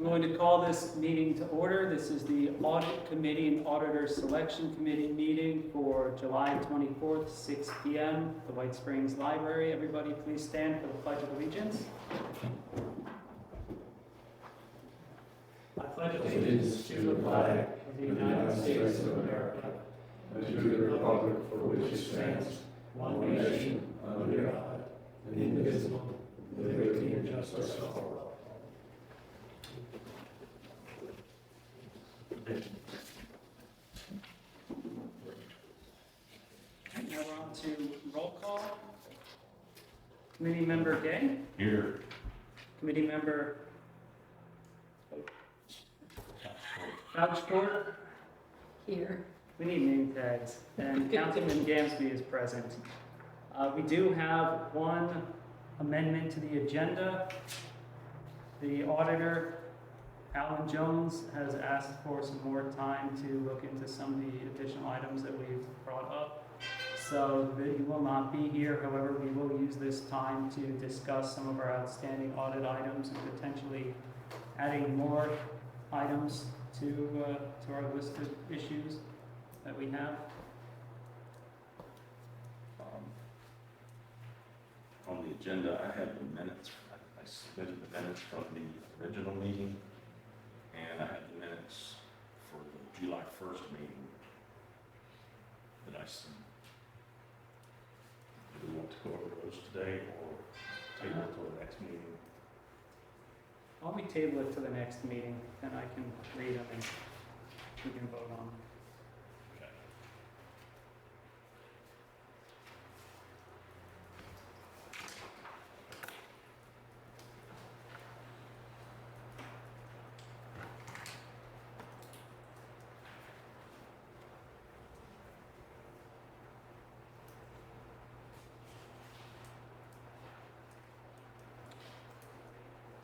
I'm going to call this meeting to order. This is the Audit Committee and Auditor Selection Committee meeting for July 24th, 6 p.m. at the White Springs Library. Everybody please stand for the Pledge of Allegiance. I pledge allegiance to the flag of the United States of America and to the republic for which it stands, one nation, under God, indivisible, with liberty and justice for all. Now we're on to roll call. Committee member Gay. Here. Committee member Couchford. Here. We need name tags. And Councilman Gamsby is present. We do have one amendment to the agenda. The auditor, Alan Jones, has asked for some more time to look into some of the additional items that we've brought up. So he will not be here. However, we will use this time to discuss some of our outstanding audit items and potentially adding more items to our list of issues that we have. On the agenda, I have the minutes. I submitted the minutes from the original meeting, and I have the minutes for the July 1st meeting that I sent. Do we want to go over those today or table it till the next meeting? Why don't we table it to the next meeting, then I can read them and we can vote on them. Okay.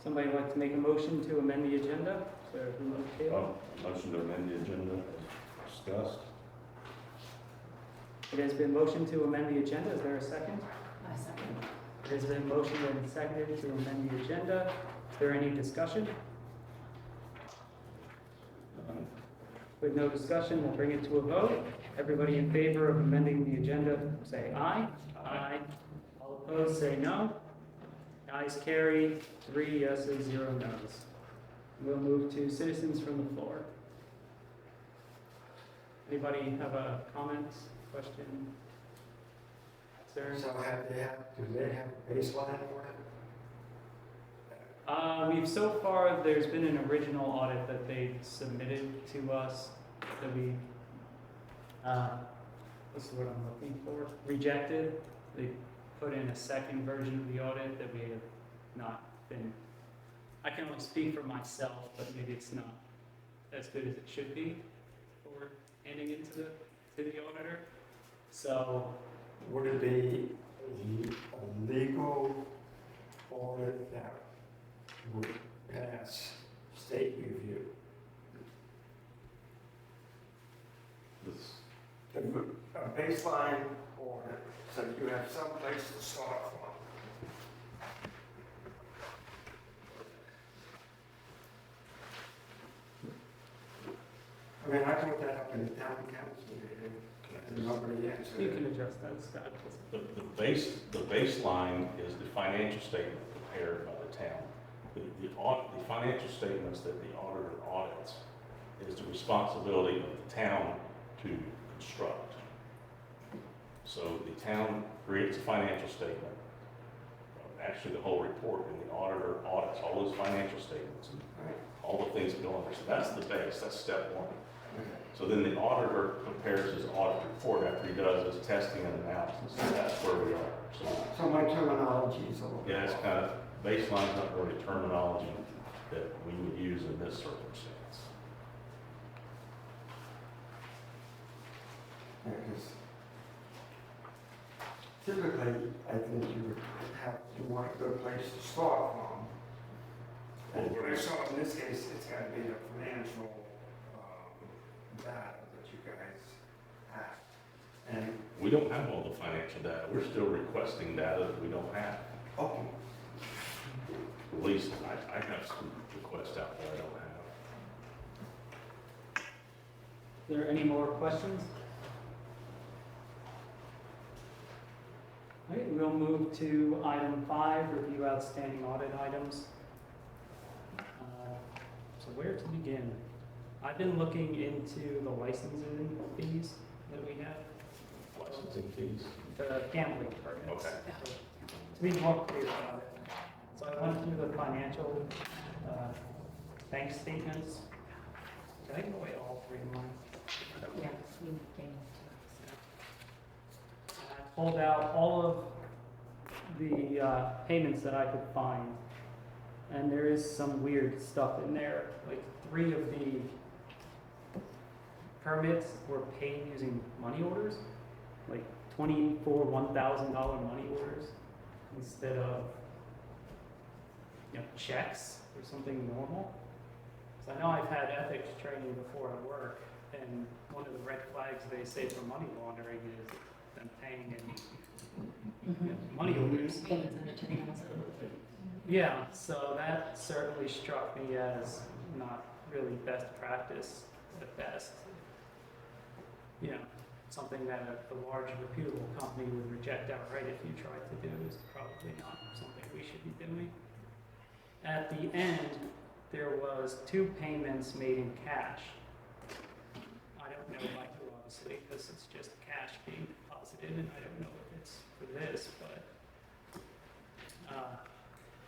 Somebody like to make a motion to amend the agenda? So who will table? Motion to amend the agenda as discussed. It has been motioned to amend the agenda. Is there a second? I second. It has been motioned and seconded to amend the agenda. Is there any discussion? With no discussion, we'll bring it to a vote. Everybody in favor of amending the agenda, say aye. Aye. All opposed, say no. Ayes carry, 3 yeses, 0 noes. We'll move to citizens from the floor. Anybody have a comment, question, concern? So do they have a baseline for it? So far, there's been an original audit that they submitted to us that we, what's the word I'm looking for? Rejected. They put in a second version of the audit that we have not been, I can only speak for myself, but maybe it's not as good as it should be for handing it to the auditor. So, Would it be a legal audit that would pass state review? A baseline audit, so you have some place to start from. I mean, I brought that up in the town council meeting, and nobody answered you it. can address that, Scott. The baseline is the financial statement prepared by the town. The financial statements that the auditor audits is the responsibility of the town to construct. So the town creates a financial statement, actually the whole report, and the auditor audits all those financial statements and Right. all the things that go in there. So that's the base, that's step one. So then the auditor prepares his audit report after he does his testing and analysis, and that's where we are. So my terminology is a little. Yeah, it's kind of, baseline's not really terminology that we would use in this circumstance. Because typically, I think you want a good place to start from. And so in this case, it's got to be the financial data that you guys have. And, We don't have all the financial data. We're still requesting data that we don't have. okay, At least I have some requests out there I don't there any more questions? All right, we'll move to item 5, review outstanding audit items. So where to begin? I've been looking into the licensing fees that we have, Licensing fees. the gambling permits. Okay. To be more clear about it. So I went through the financial bank statements. Can I give away all 3 of mine? Yeah, you can. And I pulled out all of the payments that I could find. And there is some weird stuff in there. Like 3 of the permits were paid using money orders, like 24 $1,000 money orders instead of checks or something normal. So I know I've had ethics training before at work, and one of the red flags they say for money laundering is them paying in money orders. Payments in the channels. Yeah, so that certainly struck me as not really best practice at best. Something that a large reputable company would reject outright if you tried to do is probably not something we should be doing. At the end, there was 2 payments made in cash. I don't know by who, obviously, because it's just cash being deposited, and I don't know if it's for this, but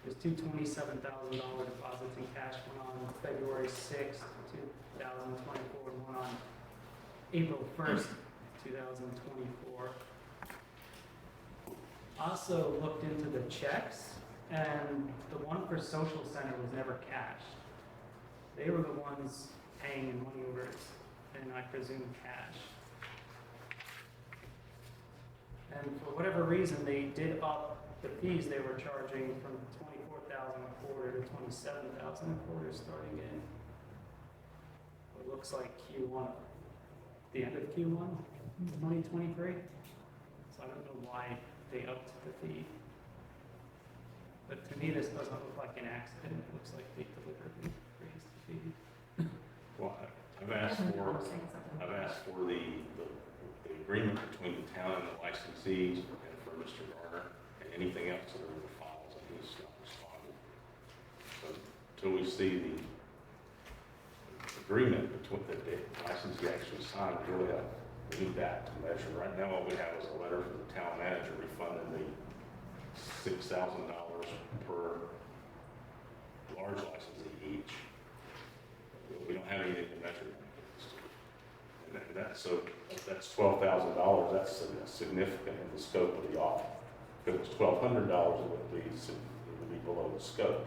there's 2 $27,000 deposits in cash, one on February 6th, 2024, and one on April 1st, 2024. Also looked into the checks, and the one for Social Center was never cashed. They were the ones paying in money orders, and I presume cash. And for whatever reason, they did up the fees they were charging from $24,000 a quarter to $27,000 a quarter starting in what looks like Q1, the end of Q1, 2023. So I don't know why they upped the fee. But to me, this doesn't look like an accident. It looks like they deliberately raised the fee. Well, I've asked for the agreement between the town and the licensees and for Mr. Garner and anything else that are in the files, and he's not responded. So until we see the agreement between the licensee actually signed, we really have, we need that to measure. Right now, what we have is a letter from the town manager refunding the $6,000 per large licensee each. We don't have anything to measure. And that's $12,000. That's significant in the scope of the audit. If it was $1,200, it would be below the scope.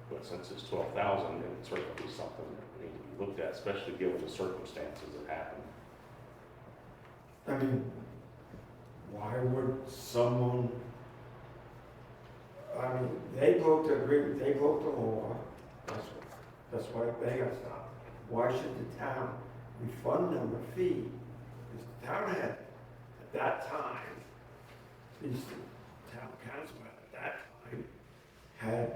But since it's $12,000, it would certainly be something that we need to be looked at, especially given the circumstances that happened. I mean, why would someone, they broke the agreement, they broke the law, that's why they got stopped. Why should the town refund them a fee? Because the town had, at that time, at least the town councilman at that time, had,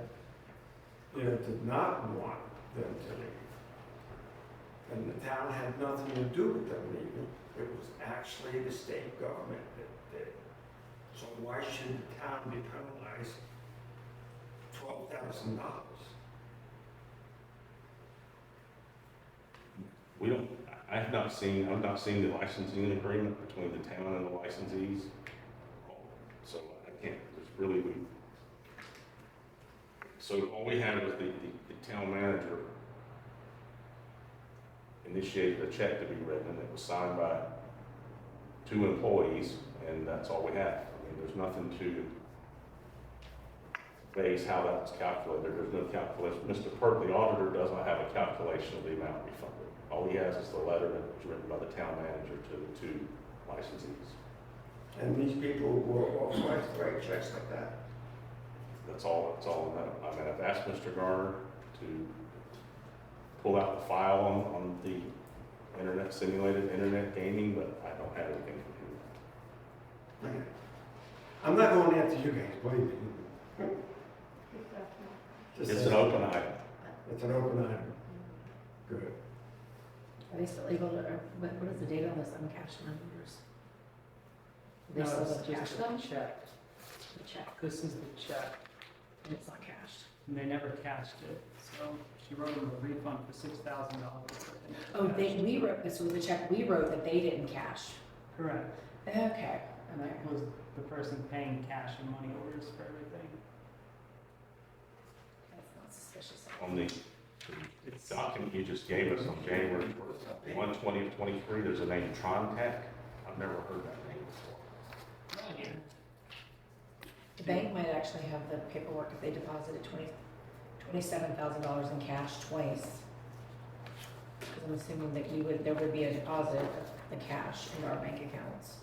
did not want them to leave. And the town had nothing to do with them leaving. It was actually the state government that did. So why should the town be penalized $12,000? I've not seen the licensing agreement between the town and the licensees. So I can't, so all we had was the town manager initiated a check to be written, and it was signed by 2 employees, and that's all we have. I mean, there's nothing to base how that was calculated. There's no calculation. Mr. Pert, the auditor, does not have a calculation of the amount refunded. All he has is the letter that was written by the town manager to the 2 licensees. And these people were authorized to write checks like that? That's all I know. I mean, I've asked Mr. Garner to pull out the file on the simulated internet gaming, but I don't have anything from him. Okay. I'm not going after you guys, believe me. Just It's saying. an open item. It's an open item. Good. Are they still able to, or what is the date on those uncashed numbers? Are they No, still it's able to cash just them? a check. The check, This is the check, and it's not cashed. and they never cashed it, so she wrote them a refund for $6,000. Oh, we wrote, this was the check we wrote that they didn't cash. Correct. Okay, am I, It was the person paying cash and money orders for everything. that's not suspicious. On the document you just gave us on January 1/20/23, there's a name Trontech. I've never heard that name before. The bank might actually have the paperwork if they deposited $27,000 in cash twice. Because I'm assuming that there would be a deposit of the cash in our bank accounts.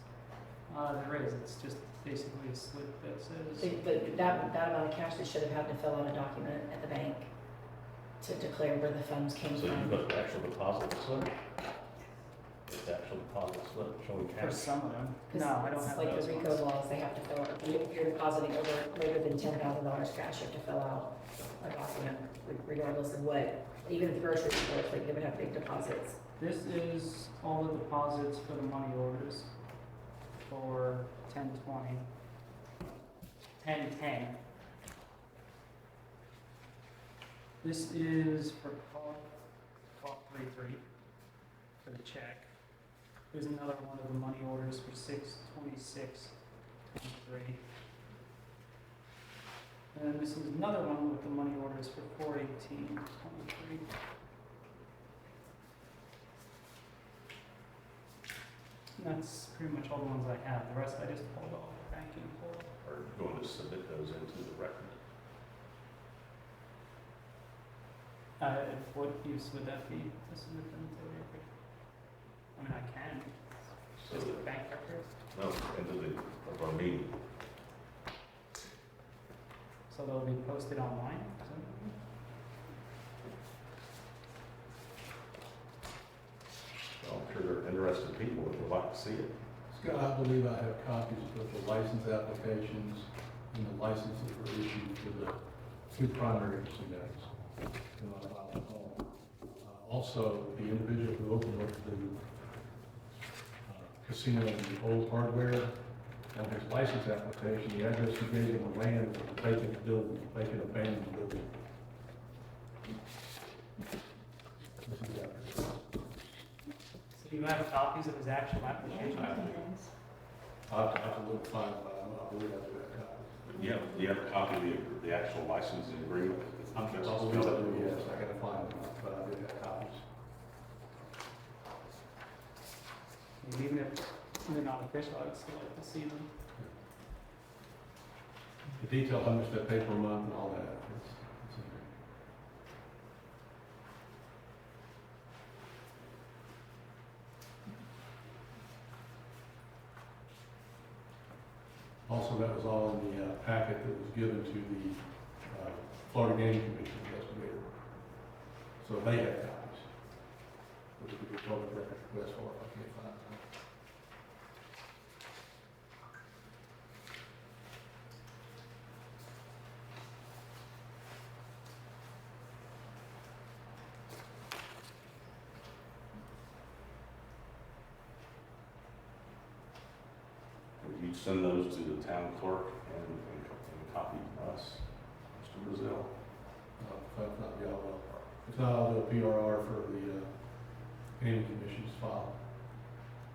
There is, it's just basically a slip that says, But that amount of cash, they should have had to fill out a document at the bank to declare where the funds came So you from. put the actual deposit slip? It's the actual deposit slip showing for cash? some of them. 'Cause No, I don't it's have like those the ones. RICO laws, they have to fill out, if you're depositing over greater than $10,000 cash, you have to fill out a document regardless of what, even if the grocery stores, like they would have big deposits. This is all the deposits for the money orders for 10/20, 10/10. This is for call 33 for the check. There's another one of the money orders for 6/26/23. And then this is another one with the money orders for 4/18/23. And that's pretty much all the ones I have. The rest I just pulled off the banking portal. Or you going to submit those into the record? What use would that be to submit them to the record? I mean, I can. So, Just the bank records. no, into of our meeting. So they'll be posted online? So I'm sure they're interested people that would like to see it. Scott, I believe I have copies of the license applications and the licenses that were issued for the two primary casinos in my file at home. Also, the individual who opened up the casino in the old hardware, on his license application, the address he gave him the land was a vacant building, vacant abandoned building. This is the address. So you have copies of his actual application? I'll have to look fine, but I believe I do have copies. Do you have a copy of the actual licensing agreement? I believe I do, yes, I gotta find them, but I do have copies. Even if they're not official, I'd still like to see them. The detail, how much that paid per month and all that, it's in there. Also, that was all in the packet that was given to the Florida Gaming Commission investigator. So they had copies. Which would be a public record request for if I can't find them. Would you send those to the town clerk and copy us, Mr. Brazil? If not, yeah, well, if not, I'll do a PRR for the Gaming Commission's file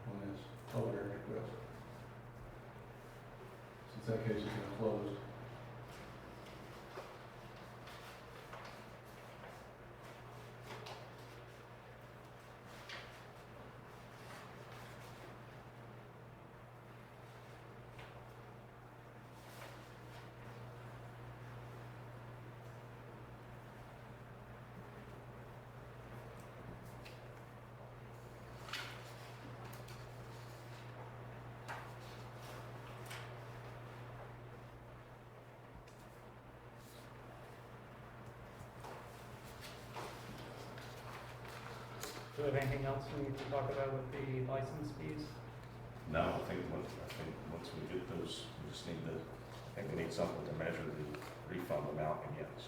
on this public record request. Since that case is now closed. Do we have anything else we need to talk about with the license fees? No, I think once we get those, we just need to, I think we need something to measure the refund amount against.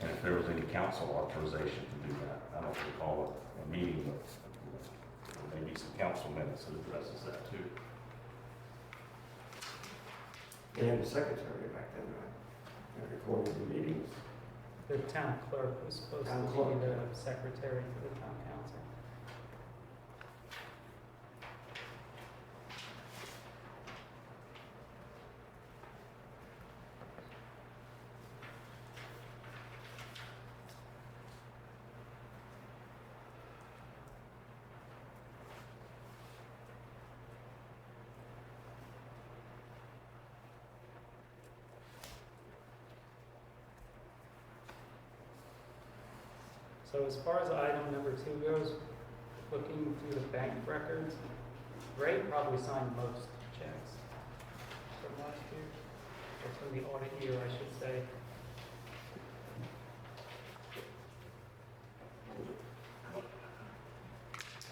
And if there was any council authorization to do that. I don't recall a meeting, but maybe some council minutes that addresses that too. They had a secretary back then, right? That recorded the meetings. The town clerk was supposed Town to clerk. be the secretary for the town council. So as far as item number 2 goes, looking through the bank records, Ray probably signed most checks from last year, or from the audit year, I should say.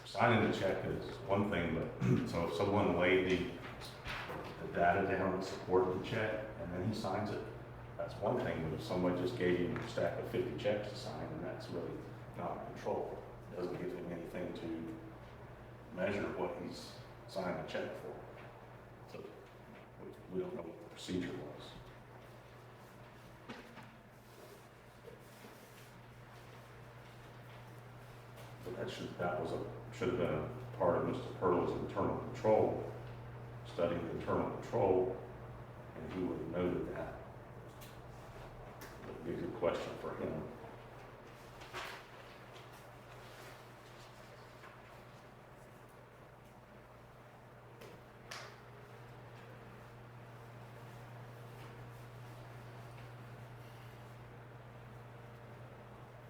Signing the check is one thing, but so if someone laid the data down and supported the check, and then he signs it, that's one thing. But if somebody just gave him a stack of 50 checks to sign, then that's really not control. It doesn't give him anything to measure what he's signing a check for. So we don't know what the procedure was. But should have been a part of Mr. Pearl's internal control, studying the internal control, and he would have noted that. That would be a good question for him.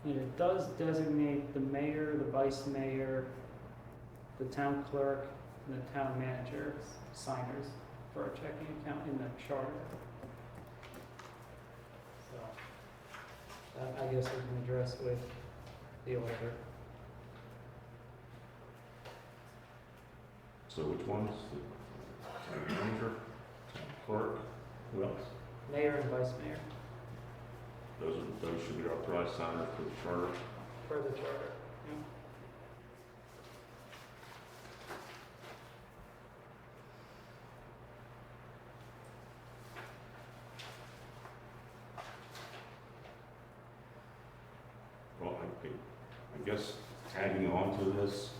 And it does designate the mayor, the vice mayor, the town clerk, and the town manager as signers for a checking account in the charter. So, that I guess we can address with the auditor. So which ones? The town manager, town clerk, who else? Mayor and vice mayor Those should be authorized signers for the charter. for the charter. Yeah. Well, I guess tagging on to this,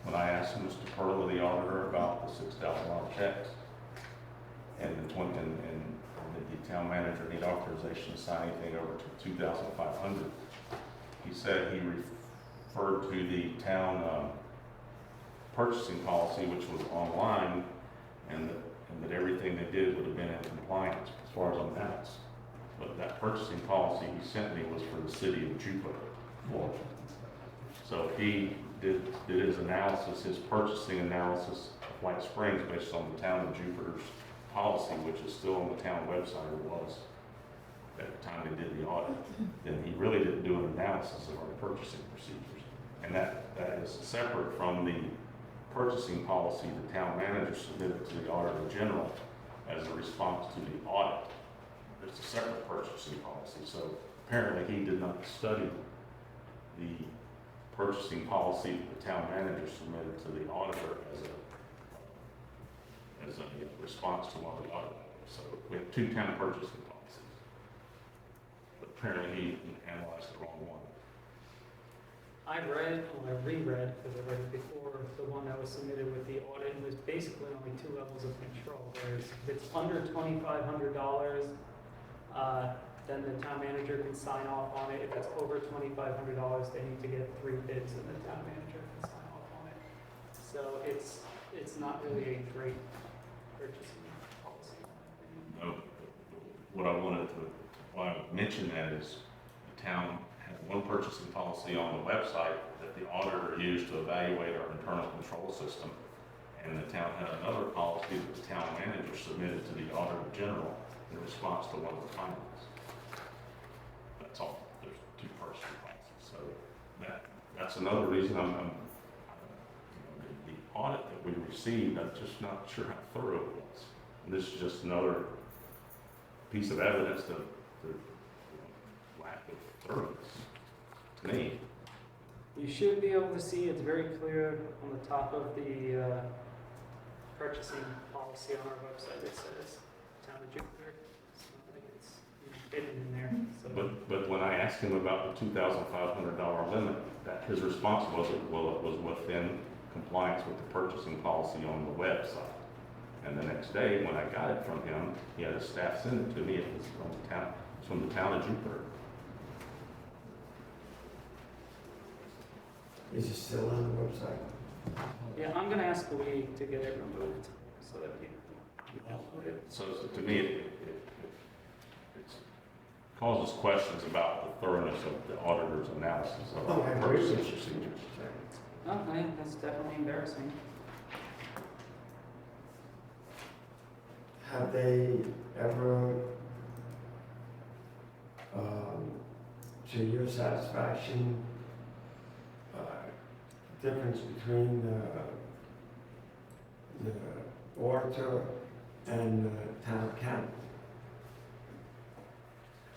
when I asked Mr. Pearl, the auditor, about the $6,000 checks, and the town manager need authorization to sign anything over to $2,500, he said he referred to the town purchasing policy, which was online, and that everything they did would have been in compliance as far as on that. But that purchasing policy he sent me was for the city of Jewett, Florida. So he did his analysis, his purchasing analysis of White Springs based on the town of Jupiter's policy, which is still on the town website, or was at the time they did the audit. Then he really didn't do an analysis of our purchasing procedures. And that is separate from the purchasing policy the town manager submitted to the Auditor General as a response to the audit. It's a separate purchasing policy. So apparently he did not study the purchasing policy that the town manager submitted to the auditor as a response to one of the audit. So we have two town purchasing policies. But apparently he analyzed the wrong one. I reread, because I read it before, the one that was submitted with the audit, and there's basically only 2 levels of control. There's, if it's under $2,500, then the town manager can sign off on it. If it's over $2,500, they need to get 3 bids, and the town manager can sign off on it. So it's not really a great purchasing policy, in my opinion. No, what I wanted to, why I mentioned that is the town had one purchasing policy on the website that the auditor used to evaluate our internal control system. And the town had another policy that the town manager submitted to the Auditor General in response to one of the findings. That's all. There's 2 purchasing policies. So that's another reason the audit that we received, I'm just not sure how thorough it was. And this is just another piece of evidence that lack of thoroughness to me. You should be able to see, it's very clear on the top of the purchasing policy on our website. It says Town of Jupiter. It's not like it's hidden in there, so. But when I asked him about the $2,500 limit, that his response was, well, it was within compliance with the purchasing policy on the website. And the next day, when I got it from him, he had his staff send it to me. It was from the town of Jupiter. Is it still on the website? Yeah, I'm gonna ask Lee to get it removed so that people can download it. So to me, it causes questions about the thoroughness of the auditor's analysis of Oh, I our agree purchasing with you. procedures. Okay, that's definitely embarrassing. Have they ever, to your satisfaction, difference between the auditor and the town accountant?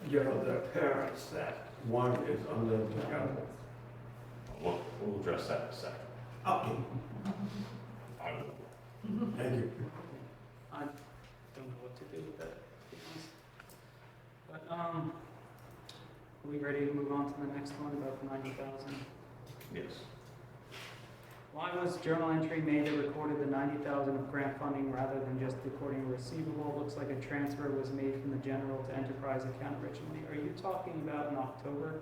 You know, the appearance that one is under the other. We'll address that in a second. Okay, I will. thank you. I don't know what to do with that, to be honest. But, are we ready to move on to the next one about the 90,000? Yes. Why was journal entry made that recorded the 90,000 of grant funding rather than just recording a receivable? Looks like a transfer was made from the general to enterprise account originally. Are you talking about in October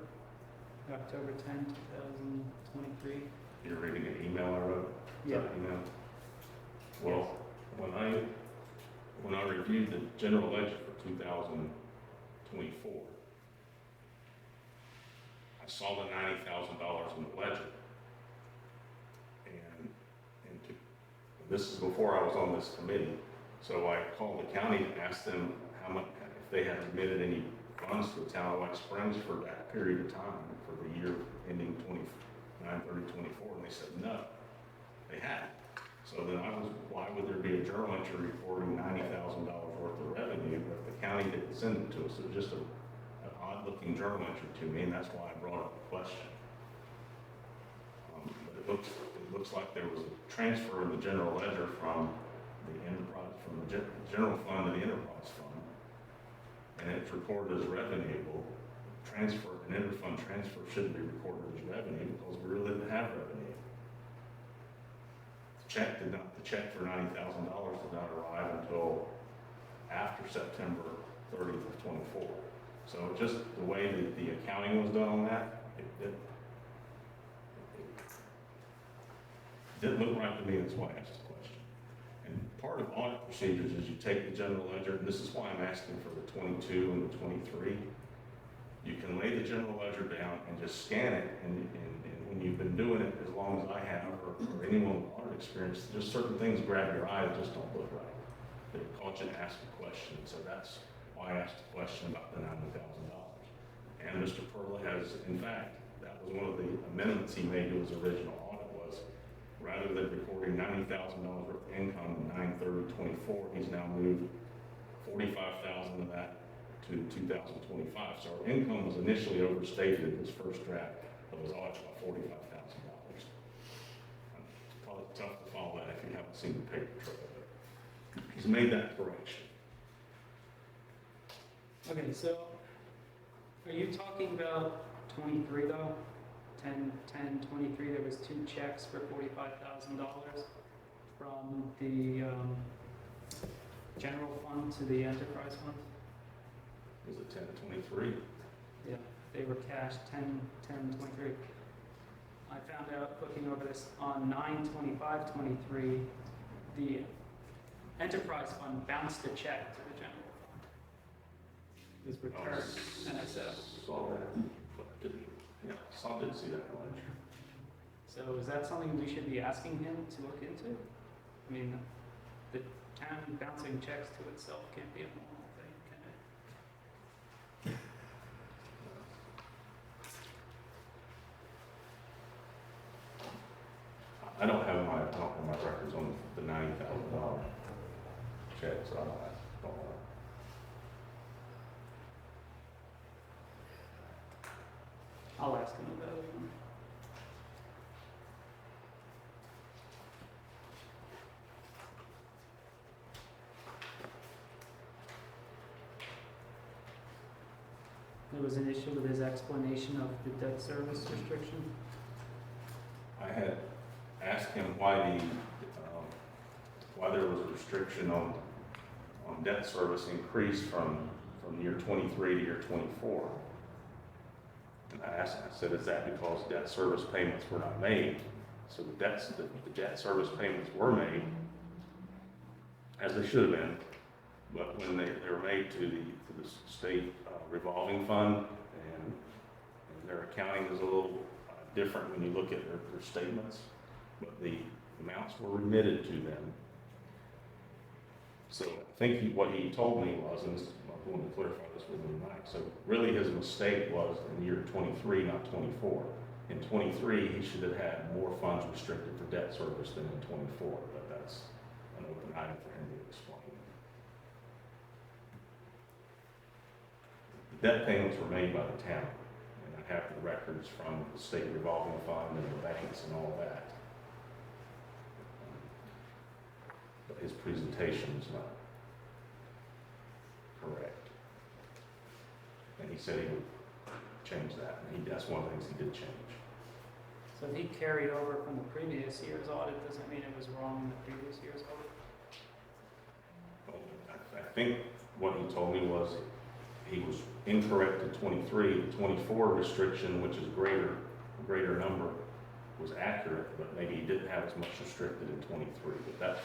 10, 2023? You're reading an email I wrote? Is that Yeah. email? Well, when I reviewed the general ledger for 2024, I saw the $90,000 in the ledger. This is before I was on this committee, so I called the county and asked them how much, if they had remitted any funds to the town of White Springs for that period of time, for the year ending 29/30/24, and they said no, they hadn't. So then why would there be a journal entry reporting $90,000 worth of revenue if the county didn't send it to us? It was just an odd-looking journal entry to me, and that's why I brought up the question. But it looks like there was a transfer in the general ledger from the enterprise, from the general fund to the enterprise fund, and it's recorded as revenue. Well, an interfund transfer shouldn't be recorded as revenue because we really didn't have revenue. The check for $90,000 did not arrive until after September 30th of 24. So just the way that the accounting was done on that, it didn't look right to me, that's why I asked the question. And part of audit procedures is you take the general ledger, and this is why I'm asking for the 22 and the 23. You can lay the general ledger down and just scan it, and when you've been doing it as long as I have, or anyone with audit experience, just certain things grab your eye that just don't look right. They caught you to ask a question, so that's why I asked a question about the $90,000. And Mr. Perla has, in fact, that was one of the amendments he made to his original audit was, rather than recording $90,000 worth of income in 9/30/24, he's now moved 45,000 of that to 2025. So our income was initially overstated in his first draft of his audit by $45,000. It's probably tough to follow that if you haven't seen the paper trail, but he's made that correction. Okay, so are you talking about 23 though? 10/10/23, there was 2 checks for $45,000 from the general fund to the enterprise fund? Was it 10/23? Yeah, they were cashed 10/10/23. I found out looking over this on 9/25/23, the enterprise fund bounced a check to the general fund. It was returned NSF. Saw that, but didn't see that ledger. So is that something we should be asking him to look into? I mean, the town bouncing checks to itself can't be a normal thing, can it? I don't have my records on the $90,000 check, so I don't know. I'll ask him about it. There was an issue with his explanation of the debt service restriction. I had asked him why why there was a restriction on debt service increased from year 23 to year 24. And I said, is that because debt service payments were not made? So the debt service payments were made, as they should have been, but when they were made to the state revolving fund, and their accounting is a little different when you look at their statements, but the amounts were remitted to them. So I think what he told me was, and I want to clarify this with him tonight, so really his mistake was in year 23, not 24. In 23, he should have had more funds restricted for debt service than in 24, but that's an open item for him to explain. The debt payments were made by the town, and I have the records from the state revolving fund and the banks and all that. But his presentation is not correct. And he said he would change that, and that's one of the things he did change. So if he carried over from the previous year's audit, does that mean it was wrong in the previous year's audit? Well, I think what he told me was he was incorrect in 23. The 24 restriction, which is a greater number, was accurate, but maybe he didn't have as much restricted in 23. But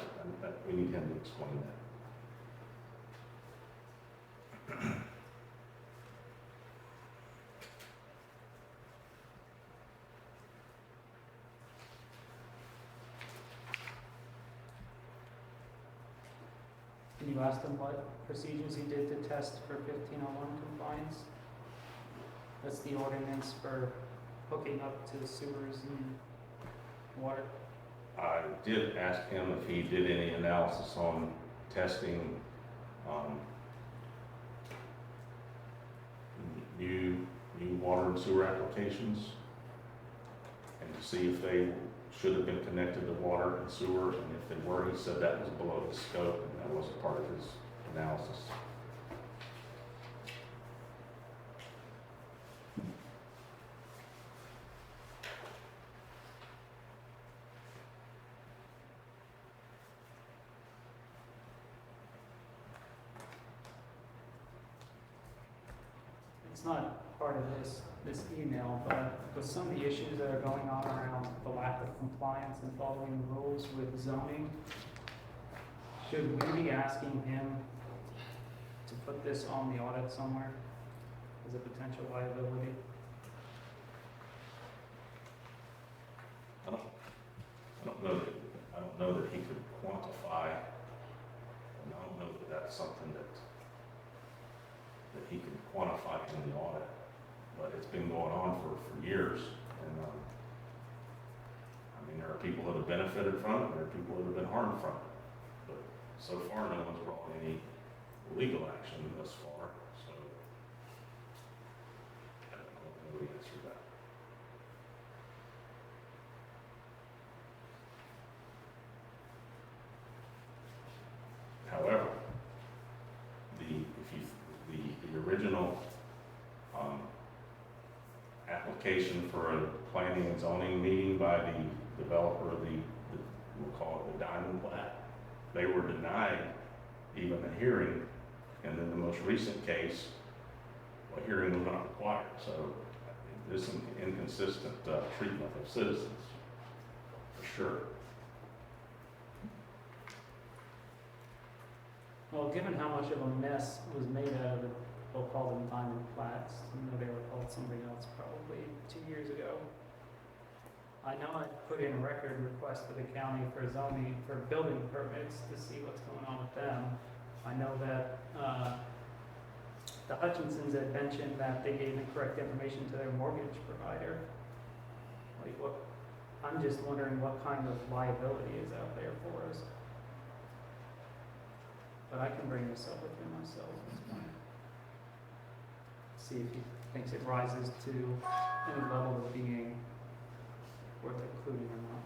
we need him to explain that. Can you ask him what procedures he did to test for 1501 compliance? That's the ordinance for hooking up to sewers and water. I did ask him if he did any analysis on testing new water and sewer applications, and to see if they should have been connected to water and sewer, and if they were, he said that was below his scope, and that wasn't part of his analysis. It's not part of this email, but with some of the issues that are going on around the lack of compliance and following rules with zoning, should we be asking him to put this on the audit somewhere as a potential liability? I don't know that he could quantify, and I don't know that that's something that he can quantify in the audit, but it's been going on for years, and I mean, there are people that have benefited from it, there are people that have been harmed from it, but so far no one's brought any legal action thus far, so I don't know the answer to that. However, the original application for a planning and zoning meeting by the developer of we'll call it the Diamond Plat, they were denied even a hearing, and then the most recent case, a hearing was not required. So this is inconsistent treatment of citizens, for sure. Well, given how much of a mess was made out of it, they'll call them diamond plats, they were called something else probably 2 years ago. I know I put in a record request to the county for zoning, for building permits to see what's going on with them. I know that the Hutchinsons had mentioned that they gave incorrect information to their mortgage provider. Like I'm just wondering what kind of liability is out there for us. But I can bring this up with him myself. It's fine. see if he thinks it rises to any level of being worth including or not.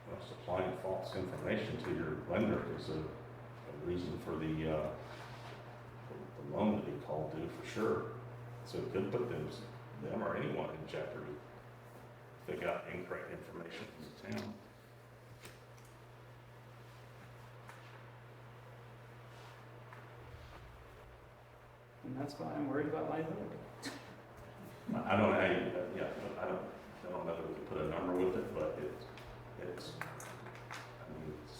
Well, supplying false information to your lender is a reason for the loan to be called due for sure. So it could put them or anyone in jeopardy if they got incorrect information from the town. And that's why I'm worried about liability. I don't know how you, yeah, I don't know that we could put a number with it, but it's, I mean, it's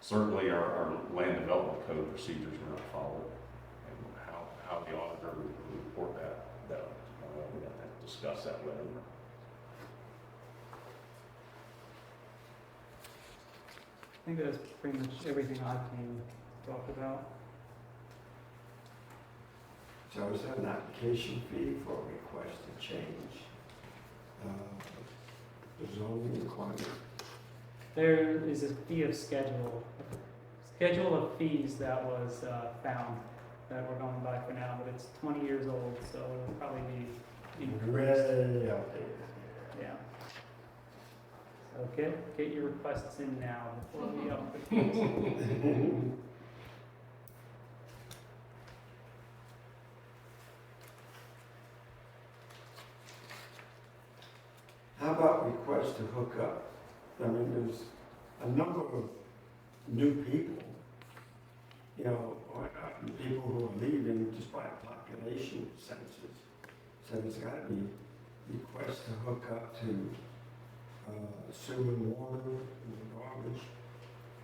certainly our land development code procedures are not followed. And how the auditor would report that, we have to discuss that with them. I think that's pretty much everything I can talk about. So is that an application fee for a request to change the zoning requirement? There is a fee of schedule of fees that was found that we're going by for now, but it's 20 years old, so it'll probably be increased. Way outdated. Yeah. So get your requests in now before we up the fees. How about requests to hook up? I mean, there's a number of new people, you know, or, people who are leaving just by population census. So there's got to be requests to hook up to sewer and water and garbage.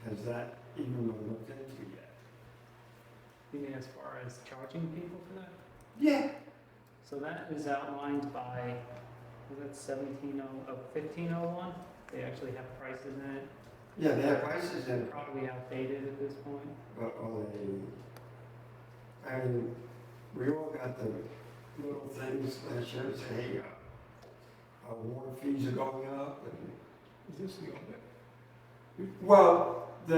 Has that even been looked into yet? You mean as far as charging people for that? Yeah. So that is outlined by, is that 1501? They actually have prices in it. Yeah, they have prices in it, Probably outdated at this point. but are they, I mean, we all got the little things that show, say, hey, our water fees are going up, and Is this the only? well, he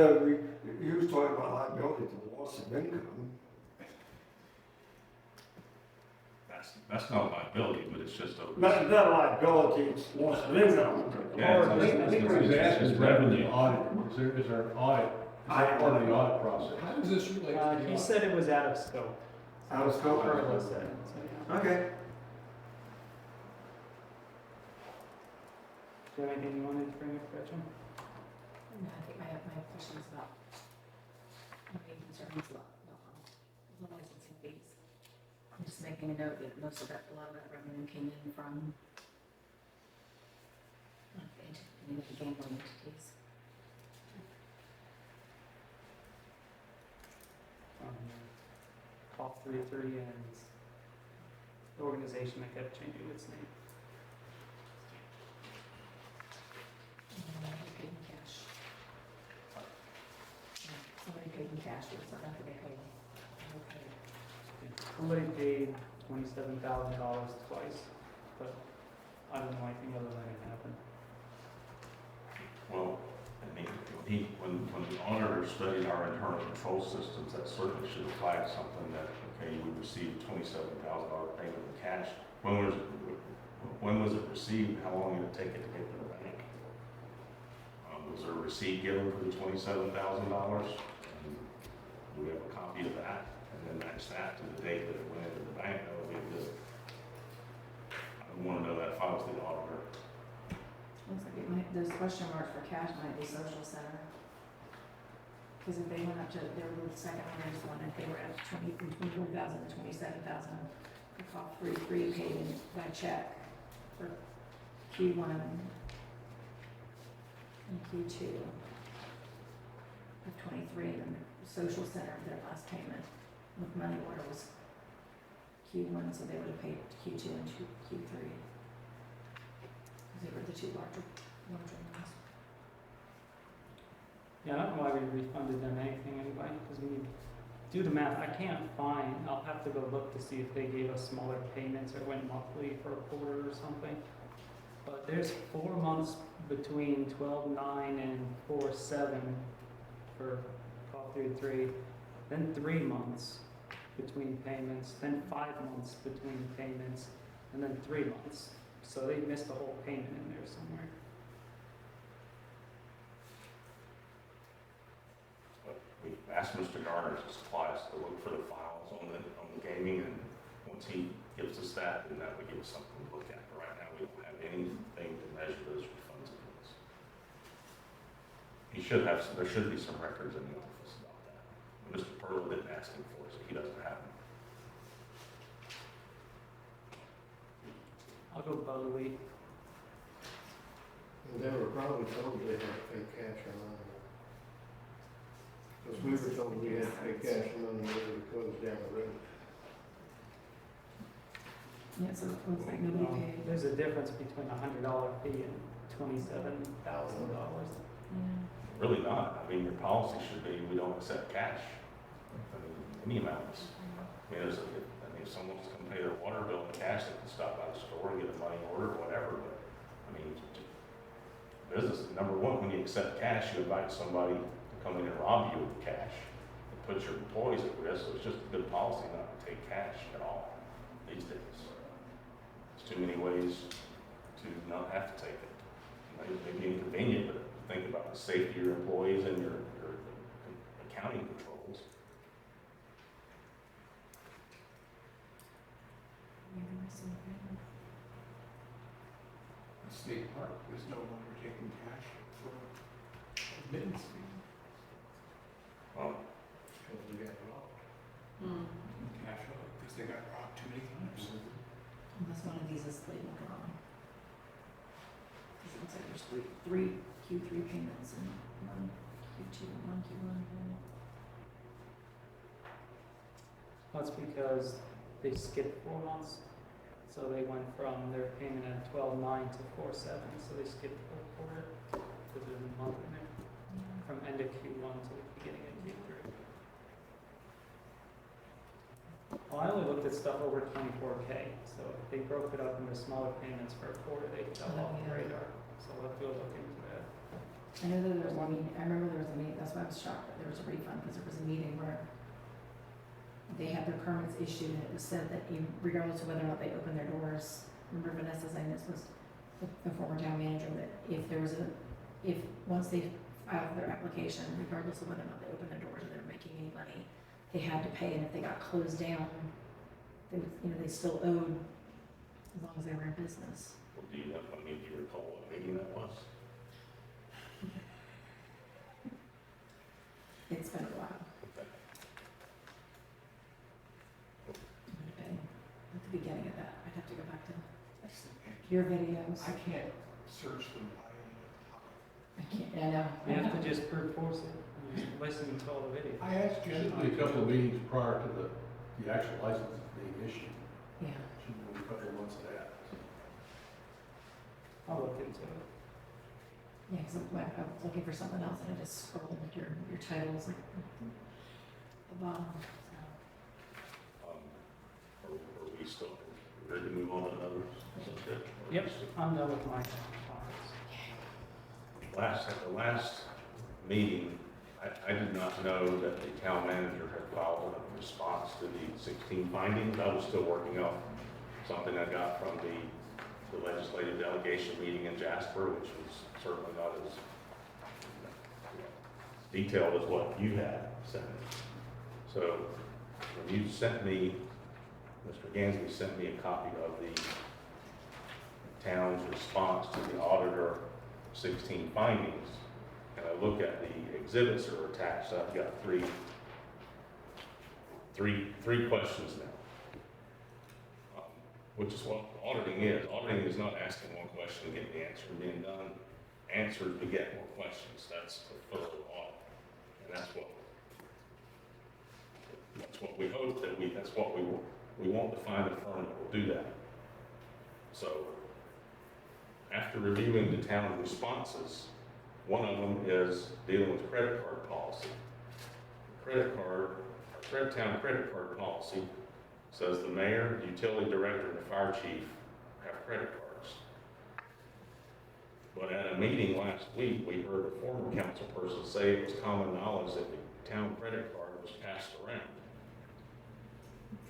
was talking about liability to loss of income. That's not liability, but it's just a. Not liability, it's loss of income. Yeah, I think what he's asking is revenue audit. Is there an audit? Is that part of the audit process? How does this relate to the He audit? said it was out of scope. Out of scope? Carla said it, so yeah. Okay. Do you have anything you wanted to bring up, Gretchen? No, I think my question is about, my main concern is about the licensing fees. I'm just making a note that a lot of that revenue came in from the gambling entities. Off 33 and the organization that kept changing its name. Somebody paid in cash. Somebody paid in cash, but it's not after they paid. Okay. Somebody paid $27,000 twice, but I don't know anything other than it happened. Well, I mean, when the auditor studied our internal control systems, that certainly should have flagged something that, okay, you received $27,000 payment in cash. When was it received? How long did it take it to get to the bank? Was there a receipt given for the $27,000? Do we have a copy of that? And then match that to the date that it went into the bank? That would be good. I want to know that if I was the auditor. Looks like those question marks for cash might be social center. Because if they went up to, they were the second highest one, if they were at 24,000 to 27,000, the cop 33 paid in by check for Q1 and Q2 of 23, and the social center, their last payment with money order was Q1, so they would have paid Q2 and Q3. They were the two larger ones. Yeah, I don't know why we refunded them anything anyway, because we do the math. I can't find, I'll have to go look to see if they gave us smaller payments or went monthly for a quarter or something. But there's 4 months between 12/9 and 4/7 for call through 3, then 3 months between payments, then 5 months between payments, and then 3 months. So they missed a whole payment in there somewhere. We asked Mr. Garner to supply us to look for the files on the gaming, and once he gives us that, then that would give us something to look at. But right now, we don't have anything to measure those refunds against. He should have, there should be some records in the office about that. Mr. Pearl didn't ask him for it, so he doesn't have them. I'll go Bowie. And they were probably told they had to pay cash or money. Because we were told we had to pay cash or money when it goes down the road. Yeah, so it looks like nobody paid. There's a difference between a $100 fee and $27,000. Yeah. Really not. I mean, your policy should be, we don't accept cash. I mean, any amounts. I mean, if someone's gonna pay their water bill in cash, they can stop by the store and get a money order or whatever, but, I mean, business, number one, when you accept cash, you invite somebody to come in and rob you of cash and put your employees at risk, so it's just a good policy not to take cash at all these days. There's too many ways to not have to take it. It may be inconvenient, but think about the safety of your employees and your accounting controls. The state park is no longer taking cash for admittance fee. Because we got robbed. Cash out, because they got robbed too many times. Unless one of these is labeled wrong. Because it looks like there's three Q3 payments and one Q2 and one Q1 payment. That's because they skipped 4 months. So they went from their payment at 12/9 to 4/7, so they skipped the whole quarter, because there's a month in there, from end of Q1 to the beginning of Q3. Well, I only looked at stuff over 24K, so if they broke it up into smaller payments for a quarter, they fell off the radar, so we'll have to go look into that. I know that there was one meeting, I remember there was a meeting, that's why I was shocked that there was a refund, because there was a meeting where they had their permits issued, and it was said that regardless of whether or not they opened their doors, remember Vanessa saying this was the former town manager, that if there was once they filed their application, regardless of whether or not they opened their doors or they were making any money, they had to pay, and if they got closed down, they would, they still owed as long as they were in business. Well, do you recall what meeting that was? It's been a while. Okay. Okay. At the beginning of that, I'd have to go back to your videos. I can't search them by any topic. I can't, I know. You have to just brute force it, and just listen to all the videos. I asked Jen. Should be a couple of meetings prior to the actual license being issued. Yeah. Shouldn't be a couple of months of that. I'll look into it. Yeah, because I was looking for something else, and I just scrolled with your titles at the bottom. Are we still ready to move on to another subject? Yep, I'm done with my topics. At the last meeting, I did not know that the town manager had filed a response to the 16 findings. I was still working up something I got from the legislative delegation meeting in Jasper, which was certainly not as detailed as what you had sent me. So when you sent me, Mr. Gamsby sent me a copy of the town's response to the auditor 16 findings, and I look at the exhibits that are attached. I've got three questions now, which is what auditing is. Auditing is not asking one question and getting the answer and being done. Answers beget more questions. That's a thorough audit, and that's what we hope that that's what we want to find a firm that will do that. So after reviewing the town's responses, one of them is dealing with credit card policy. Town credit card policy says the mayor, the utility director, and the fire chief have credit cards. But at a meeting last week, we heard a former council person say it was common knowledge that the town credit card was passed around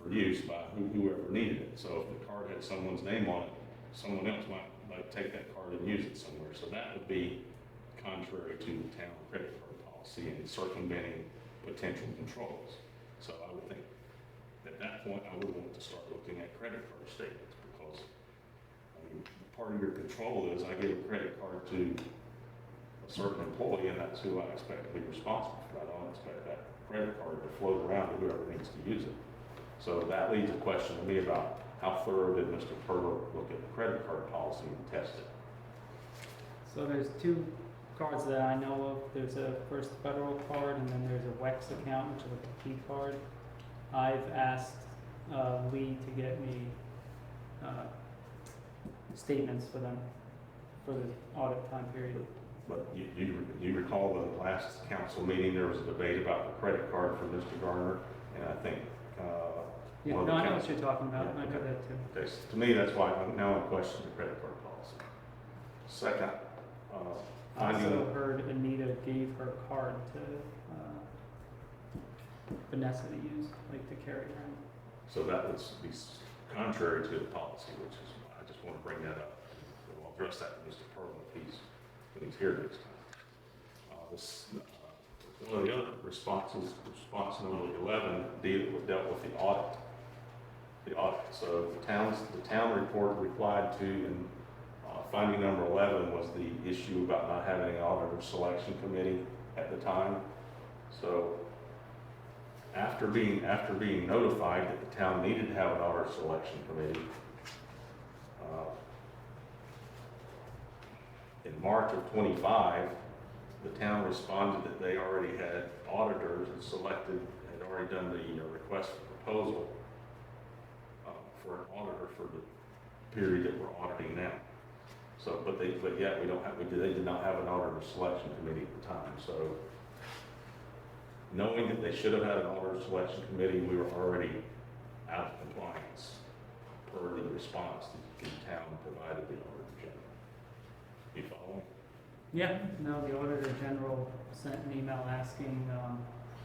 for use by whoever needed it. So if the card had someone's name on it, someone else might take that card and use it somewhere. So that would be contrary to the town credit card policy and circumventing potential controls. So I would think at that point, I would want to start looking at credit card statements because part of your control is I give a credit card to a certain employee and that's who I expect to be responsible for that. I don't expect that credit card to float around to whoever needs to use it. So that leads a question to me about how thorough did Mr. Perler look at the credit card policy and test it? So there's two cards that I know of. There's a First Federal card and then there's a WEX account, which is a key card. I've asked Lee to get me statements for them for the audit time period. But you recall the last council meeting, there was a debate about the credit card for Mr. Garner, and I think, Yeah, one of no, the I know council- what you're talking about. Yeah, I know okay. that too. okay, so to me, that's why I'm now questioning the credit card policy. Second, I also finding, heard Anita gave her card to Vanessa to use, like to carry around. so that would be contrary to the policy, which is, I just want to bring that up. We'll address that with Mr. Pearl when he's here next time. One of the other responses, response number 11, dealt with the audit. The audit. So the town report replied to, and finding number 11 was the issue about not having an auditor selection committee at the time. So after being notified that the town needed to have an auditor selection committee, in March of 25, the town responded that they already had auditors and had already done the request for proposal for an auditor for the period that we're auditing now. So, but yet they did not have an auditor selection committee at the time. So, knowing that they should have had an auditor selection committee, we were already out of compliance per the response that the town provided the auditor general. You following? Yeah, no, the Auditor General sent an email asking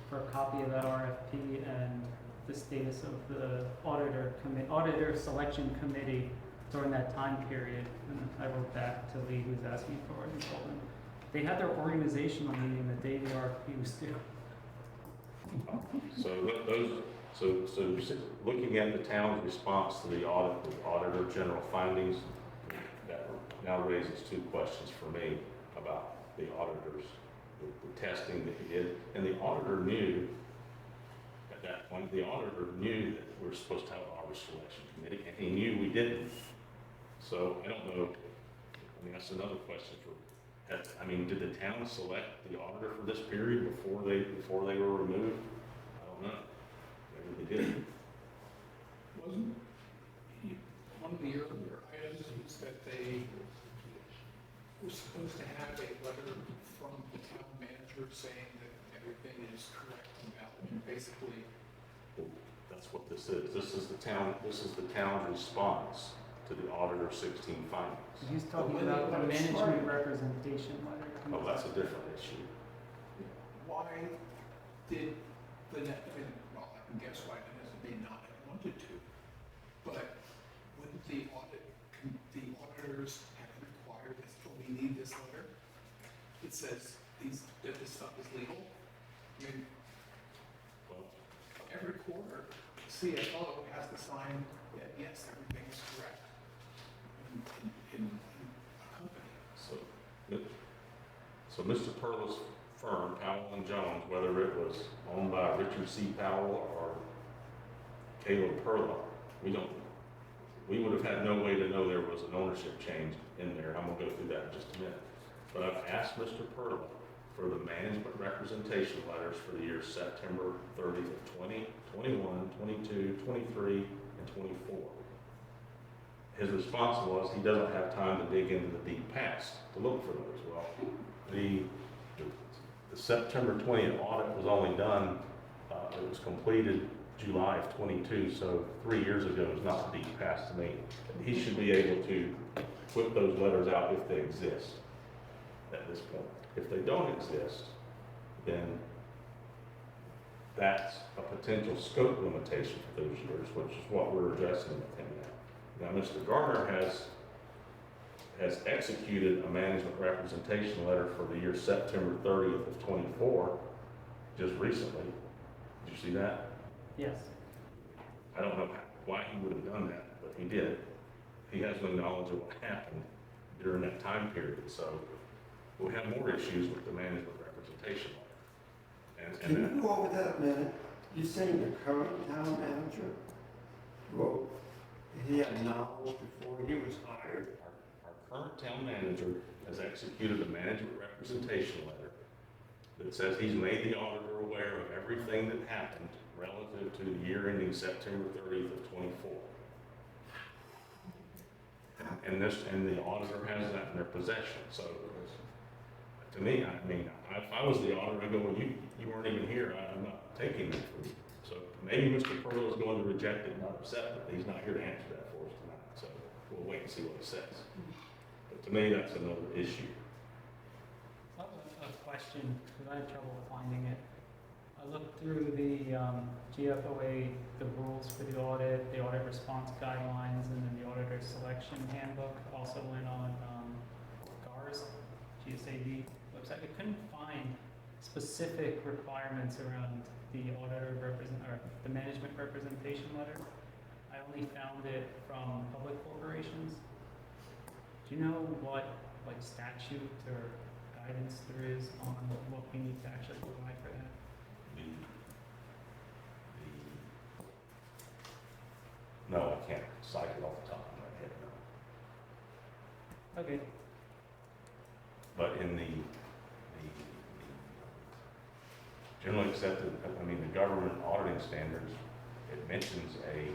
for a copy of that RFP and the status of the auditor selection committee during that time period. And I wrote back to Lee, who was asking for it, and told him they had their organizational meeting the day the RFP was due. So looking at the town's response to the audit, the Auditor General findings, that now raises two questions for me about the auditors, the testing that he did, and the auditor knew, at that point, the auditor knew that we were supposed to have an auditor selection committee, and he knew we didn't. So I don't know, that's another question did the town select the auditor for this period before they were removed? I don't know. Maybe they didn't. Wasn't, one of the earlier items was that they were supposed to have a letter from the town manager saying that everything is correct and valid, and basically. That's what this is. This is the town's response to the Auditor 16 findings. He's talking when about they- the when it's management started- representation letter. Oh, that's a different issue. Why did well, I can guess why Vanessa may not have wanted to, but wouldn't the auditors have required this, we need this letter? It says that this stuff is legal. I mean, Well, every quarter, the CFO has to sign that, yes, everything is correct in a company. So Mr. Perla's firm, Powell and Jones, whether it was owned by Richard C. Powell or Caleb Perla, we would have had no way to know there was an ownership change in there. I'm gonna go through that in just a minute. But I've asked Mr. Perla for the management representation letters for the years September 30th of 20, 21, 22, 23, and 24. His response was he doesn't have time to dig into the deep past to look for those. Well, the September 20th audit was only done, it was completed July of 22, so 3 years ago is not the deep past to me. He should be able to whip those letters out if they exist. at this point. If they don't exist, then that's a potential scope limitation for those years, which is what we're addressing with him now. Now, Mr. Garner has executed a management representation letter for the year September 30th of 24, just recently. Did you see that? Yes. I don't know why he would have done that, but he did. He has no knowledge of what happened during that time period, so we'll have more issues with the management representation letter. Can you go over that a minute? You're saying the current town manager, well, he had knowledge before he was hired? Our current town manager has executed a management representation letter that says he's made the auditor aware of everything that happened relative to the year ending September 30th of 24. And the auditor has that in their possession, so to me, I mean, if I was the auditor, I'd go, well, you weren't even here, I'm not taking that from you. So maybe Mr. Pearl is going to reject it, not accept it, but he's not here to answer that for us tonight, so we'll wait and see what he says. But to me, that's another issue. I have a question, because I had trouble finding it. I looked through the GFOA, the rules for the audit response guidelines, and then the auditor selection handbook. Also went on GAR's, GSAD website. I couldn't find specific requirements around the the management representation letter. I only found it from public corporations. Do you know what like statute or guidance there is on what we need to actually provide for that? No, I can't cite it off the top of my head, no. Okay. But in the generally accepted, I mean, the government auditing standards, it mentions a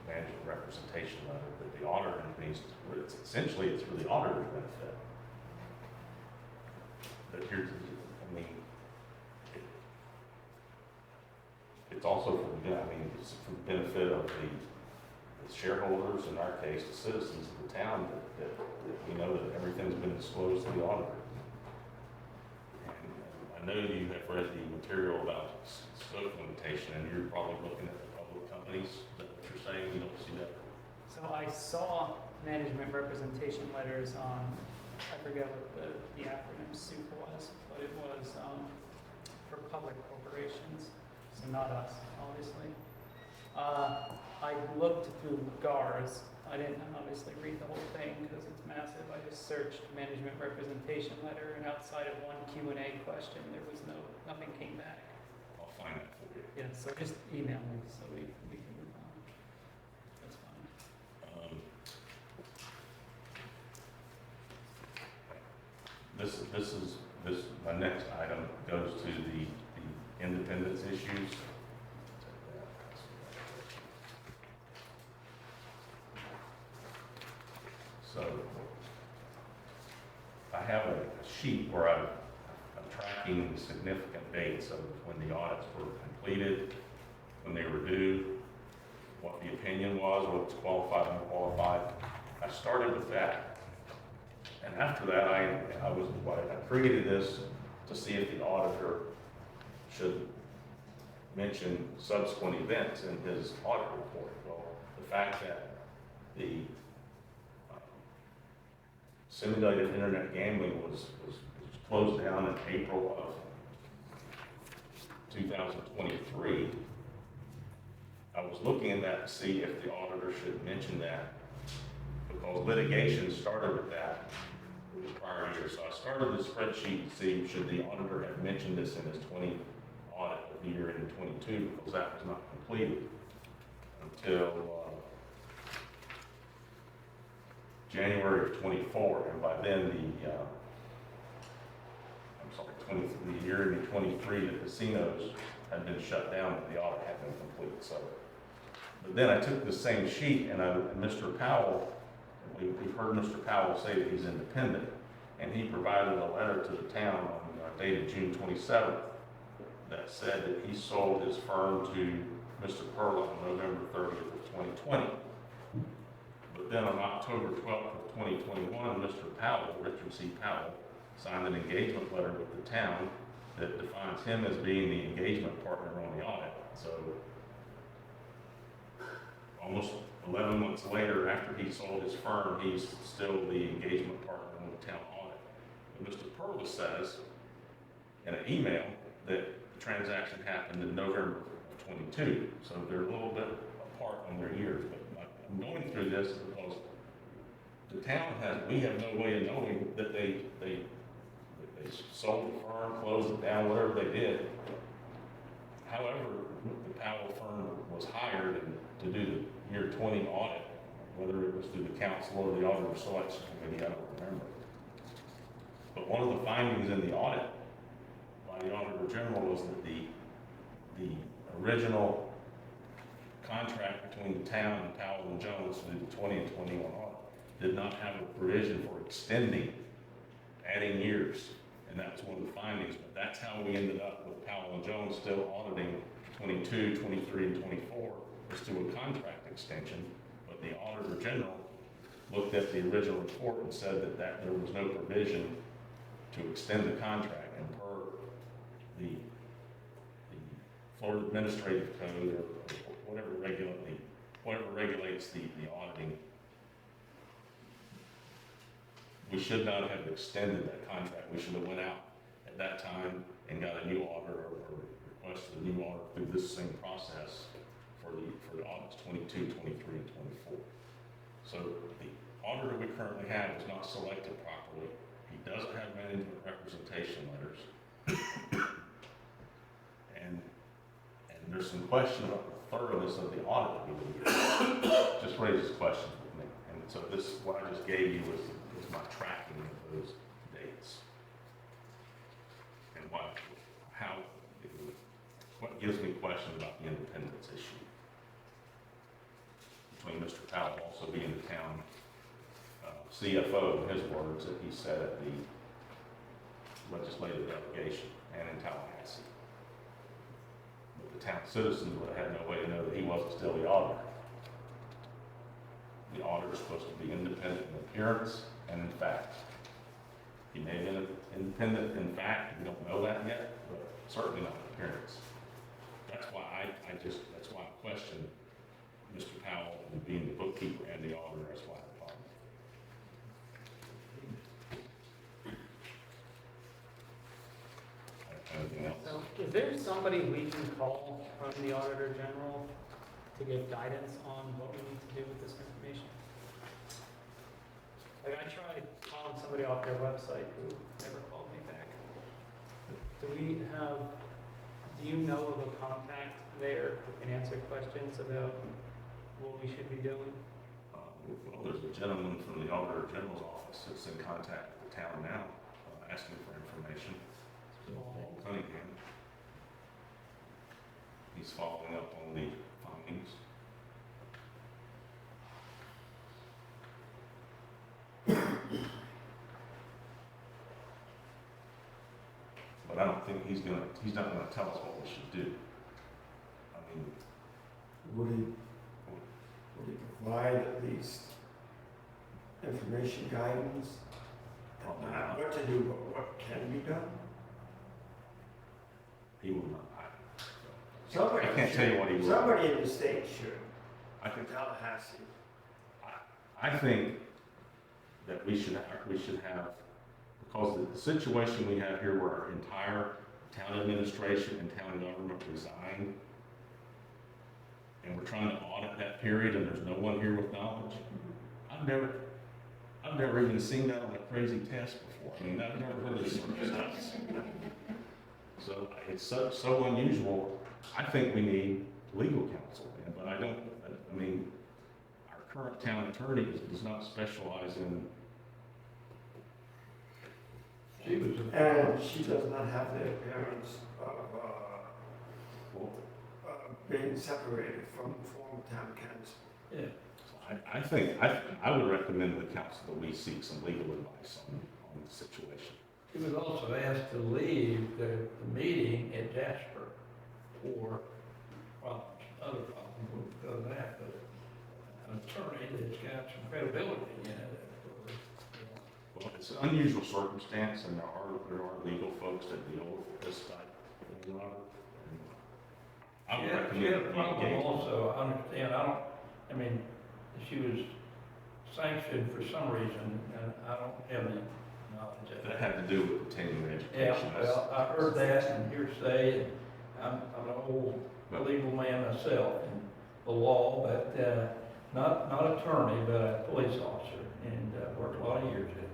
management representation letter that the auditor needs, it's for the auditor's benefit. But here's, I mean, it's also for it's for the benefit of the shareholders, in our case, the citizens of the town, that we know that everything's been disclosed to the auditor. And I know you have read the material about scope limitation, and you're probably looking at the public companies. Is that what you're saying? You don't see that? So I saw management representation letters on, I forget what the acronym SOUP was, but it was for public corporations, so not us, obviously. I looked through GAR's. I didn't obviously read the whole thing because it's massive. I just searched management representation letter, and outside of one Q&A question, there was nothing came back. I'll find that for you. Yeah, so just email me so we can move on. That's fine. My next item goes to the independence issues. So I have a sheet where I'm tracking significant dates of when the audits were completed, when they were due, what the opinion was, whether it's qualified or unqualified. I started with that. And after that, I created this to see if the auditor should mention subsequent events in his audit report. Well, the fact that the simulated internet gambling was closed down in April of 2023. I was looking at that to see if the auditor should mention that, because litigation started with that the prior year. So I started the spreadsheet to see should the auditor have mentioned this in his audit of the year in 22, because that was not completed until January of 24, and by then the year in 23, the casinos had been shut down, but the audit had been complete. So, but then I took the same sheet, and Mr. Powell, we've heard Mr. Powell say that he's independent, and he provided a letter to the town dated June 27th that said that he sold his firm to Mr. Pearl on November 30th of 2020. But then on October 12th of 2021, Mr. Powell, Richard C. Powell, signed an engagement letter with the town that defines him as being the engagement partner on the audit. So almost 11 months later, after he sold his firm, he's still the engagement partner on the town audit. And Mr. Purvis says in an email that the transaction happened in November of 22. So they're a little bit apart on their years. But I'm going through this because the town we have no way of knowing that they sold the firm, closed it down, whatever they did. However, the Powell firm was hired to do the year 20 audit, whether it was through the council or the auditor selection committee, I don't remember. But one of the findings in the audit by the Auditor General was that the original contract between the town and Powell and Jones to do the 20 and 21 audit did not have a provision for extending, adding years. And that was one of the findings, but that's how we ended up with Powell and Jones still auditing 22, 23, and 24, was through a contract extension. But the Auditor General looked at the original report and said that there was no provision to extend the contract, and per the Florida Administrative Code or whatever regulates the auditing, we should not have extended that contract. We should have went out at that time and got a new auditor or requested a new auditor through this same process for the audits 22, 23, and 24. So the auditor we currently have is not selected properly. He doesn't have management representation letters. and there's some question about the thoroughness of the audit that we did. Just raises questions with me. And so what I just gave you was my tracking of those dates. And what gives me question about the independence issue. Between Mr. Powell also being the town CFO, in his words, that he said at the legislative delegation and in Tallahassee. But the town citizens would have had no way to know that he wasn't still the auditor. The auditor is supposed to be independent in appearance and in fact. He may have been independent in fact, we don't know that yet, but certainly not in appearance. That's why I question Mr. Powell being the bookkeeper and the auditor as well. Anything else? So is there somebody we can call from the Auditor General to give guidance on what we need to do with this information? Like I tried calling somebody off their website who never called me back. Do you know of a contact there who can answer questions about what we should be doing? Well, there's a gentleman from the Auditor General's office that's in contact with the town now, asking for information. Paul Cunningham. He's following up on the findings. But I don't think he's not gonna tell us what we should do. I mean, Would he provide at least information guidance? Probably Not not. what to do, but what can be done? He will not. Somebody I can't tell you what he should. will. Somebody in the state should. I think Tallahassee. I think that we should have, because the situation we have here where our entire town administration and town government resigned, and we're trying to audit that period and there's no one here with knowledge. I've never even seen that on a crazy test before. I mean, I've never heard of this sort of stuff. So it's so unusual. I think we need legal counsel, but I mean, our current town attorney does not specialize in. And she does not have the appearance of being separated from former town council. Yeah. I think, I would recommend to the council that we seek some legal advice on the situation. He was also asked to leave the meeting in Jasper for problems, other problems, we'll go to that, but an attorney that's got some credibility in it. Well, it's an unusual circumstance, and there are legal folks that deal with this type of thing. I would She had recommend a problem engagement. also, I understand, I mean, she was sanctioned for some reason, and I don't have any knowledge of That it. had to do with continuing Yeah, education. well, I heard that and hearsay, and I'm an old legal man myself in the law, but, not attorney, but a police officer, and, worked a lot of years in it.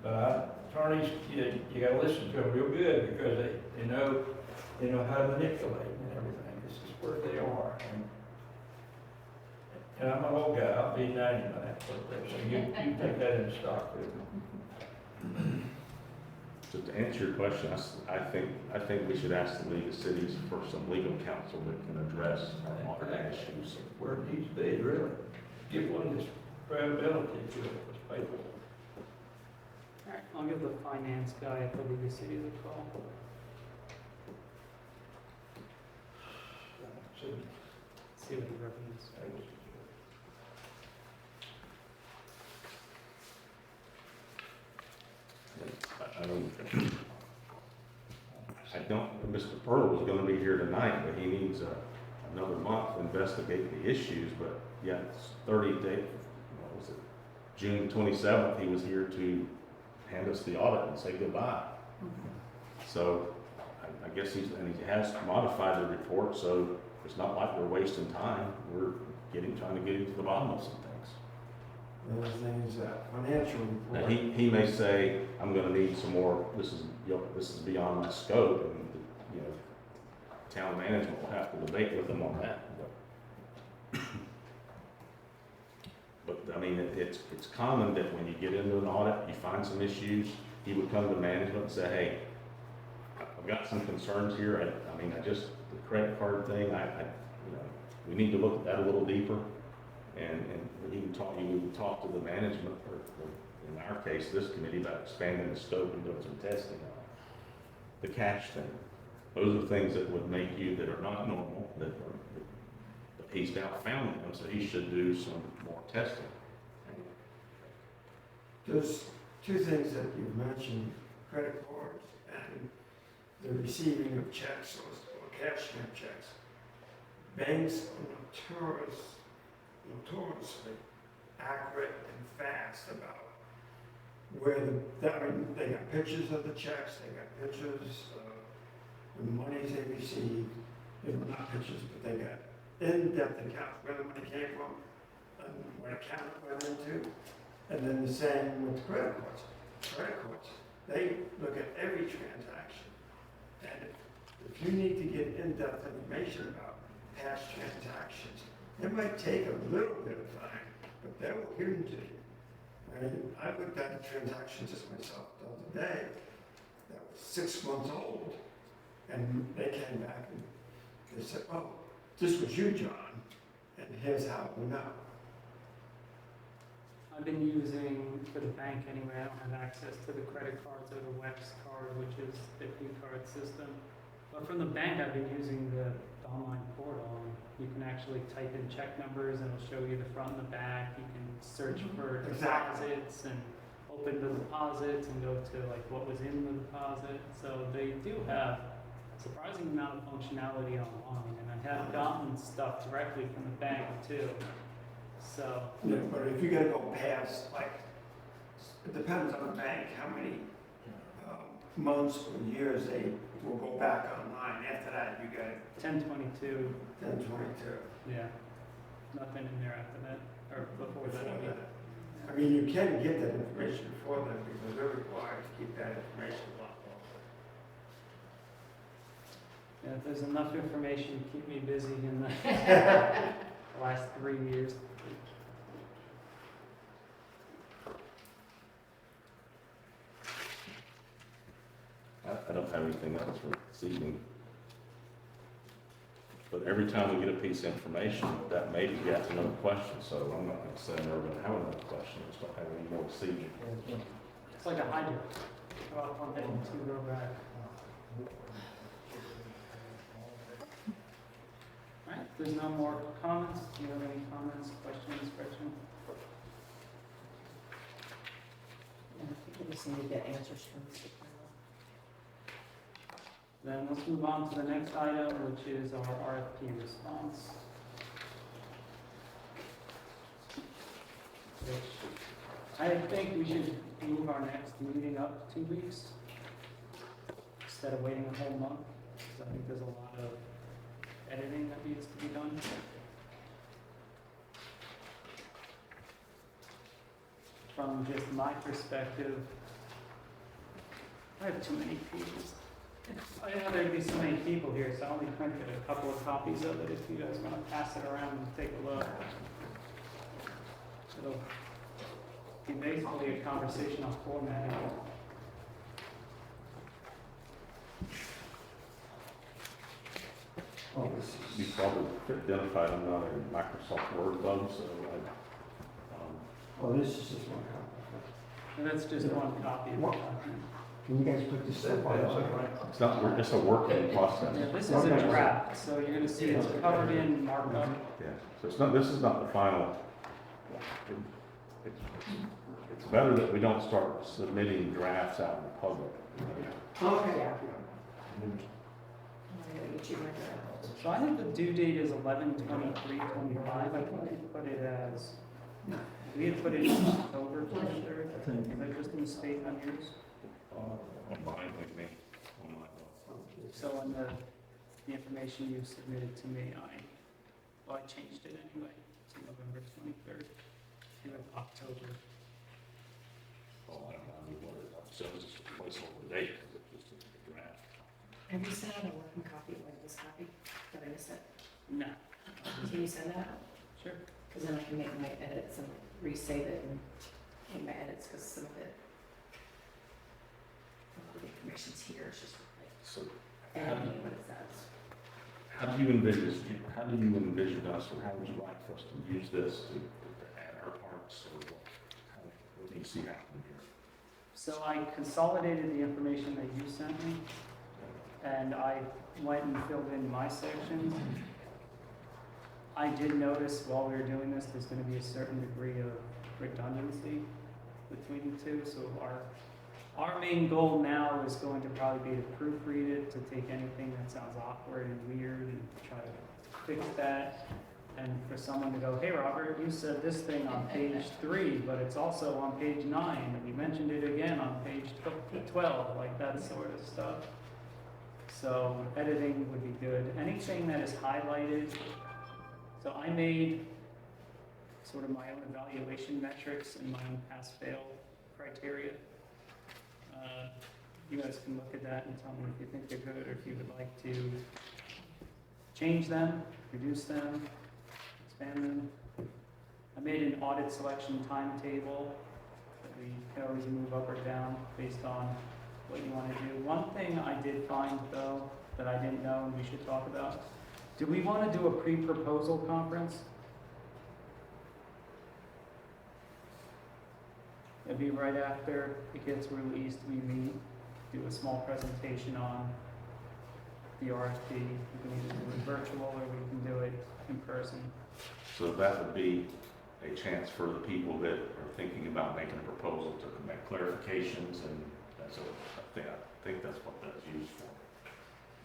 But attorneys, you gotta listen to them real good, because they know how to manipulate and everything. This is where they are. And I'm an old guy, I'll be 90 by that birthday, so you take that in stock with me. So to answer your question, I think we should ask the League of Cities for some legal counsel that can address our modern issues. Where it needs to be, really. Give one this credibility to it, it's paper. All right, I'll give the finance guy at the League of Cities a call. So, See what he recommends. Mr. Pearl was gonna be here tonight, but he needs another month to investigate the issues, but yeah, it's 30 days, what was it? June 27th, he was here to hand us the audit and say goodbye. So I guess he has modified the report, so it's not like we're wasting time. We're trying to get into the bottom of some things. The other thing is that financial Now, report. he may say, I'm gonna need some more, this is beyond my scope, and, town management will have to debate with him on that. But, I mean, it's common that when you get into an audit, you find some issues, he would come to management and say, hey, I've got some concerns here, the credit card thing, we need to look at that a little deeper. And you would talk to the management, or in our case, this committee, about expanding the scope and doing some testing on it. The cash thing, those are things that would make you, that are not normal, that he's now found them, so he should do some more testing. There's two things that you've mentioned, credit cards and the receiving of checks or cashing of checks. Banks are notoriously accurate and fast about where they got pictures of the checks, they got pictures of the monies they received, not pictures, but they got in-depth accounts, where the money came from, and what account it went into, and then the same with credit cards. Credit cards, they look at every transaction, and if you need to get in-depth information about past transactions, it might take a little bit of time, but they will give them to you. I looked at a transaction just myself the other day that was 6 months old, and they came back and they said, oh, this was you, John, and here's how it went out. I've been using, for the bank anyway, I don't have access to the credit cards or the WEX card, which is the P-card system. But from the bank, I've been using the online portal. You can actually type in check numbers and it'll show you the front and the back. You can search for Exactly. deposits and open the deposits and go to like what was in the deposit. So they do have a surprising amount of functionality online, and I have gotten stuff directly from the bank too. So Yeah, but if you're gonna go past, it depends on the bank, how many months or years they will go back online. After that, you got 1022, 1022. yeah, nothing in there after that or before that. I mean. I mean, you can get that information before then because they're required to keep that information locked up. Yeah, if there's enough information to keep me busy in the last 3 years. I don't have anything else for this evening. But every time we get a piece of information, that maybe gets another question, so I'm not gonna say I'm never gonna have another question, I just don't have any more this evening. It's like a hydrant. Go up on it and two go back. All right, if there's no more comments. Do you have any comments, questions, Gretchen? just need to get answers from Mr. Carroll. Then let's move on to the next item, which is our RFP response. Which I think we should move our next meeting up 2 weeks instead of waiting a whole month, because I think there's a lot of editing that needs to be done. From just my perspective, I have too many pages. I didn't know there'd be so many people here, so I only printed a couple of copies of it if you guys want to pass it around and take a look. It'll be basically a conversation on formatting. Oh, this is. You probably identified I'm not a Microsoft Word bug, so Oh, this is just one copy. And that's just one copy of the What? document. Can you guys put this stuff on? it's not, it's a working process. Yeah, this is a draft, so you're gonna see it's covered in markup. Yeah, so it's not, this is not the final. It's better that we don't start submitting drafts out in the public. Okay. Yeah. I'm gonna get you my draft. So I think the due date is 11/23/25. I think we put it as, we had put it in October 23rd. Is that just a mistake on yours? On mine, like me, on mine. So on the information you submitted to me, I changed it anyway to November 23rd to October. Oh, I don't know what it is. So it's just a placeholder date, because it's just a draft. Have you sent out a working copy like this copy? Did I miss it? No. Can you send that? Sure. Because then I can make my edits and resave it and make my edits, because some of it, a lot of the information's here, it's just like So editing what it says. how do you envision us, or how would you like for us to use this to add our parts, or what do you see happening here? So I consolidated the information that you sent me, and I went and filled in my sections. I did notice while we were doing this, there's gonna be a certain degree of redundancy between the two, so our main goal now is going to probably be to proofread it, to take anything that sounds awkward and weird and try to fix that. And for someone to go, hey, Robert, you said this thing on page 3, but it's also on page 9, and you mentioned it again on page 12, like that sort of stuff. So editing would be good. Anything that is highlighted, so I made sort of my own evaluation metrics and my own pass-fail criteria. You guys can look at that and tell me if you think they're good or if you would like to change them, reduce them, expand them. I made an audit selection timetable that we can always move up or down based on what you want to do. One thing I did find though that I didn't know and we should talk about, do we want to do a pre-proposal conference? It'd be right after it gets released, we meet, do a small presentation on the RFP. We can either do it virtual or we can do it in person. So that would be a chance for the people that are thinking about making a proposal to make clarifications, and that's I think that's what that's used for.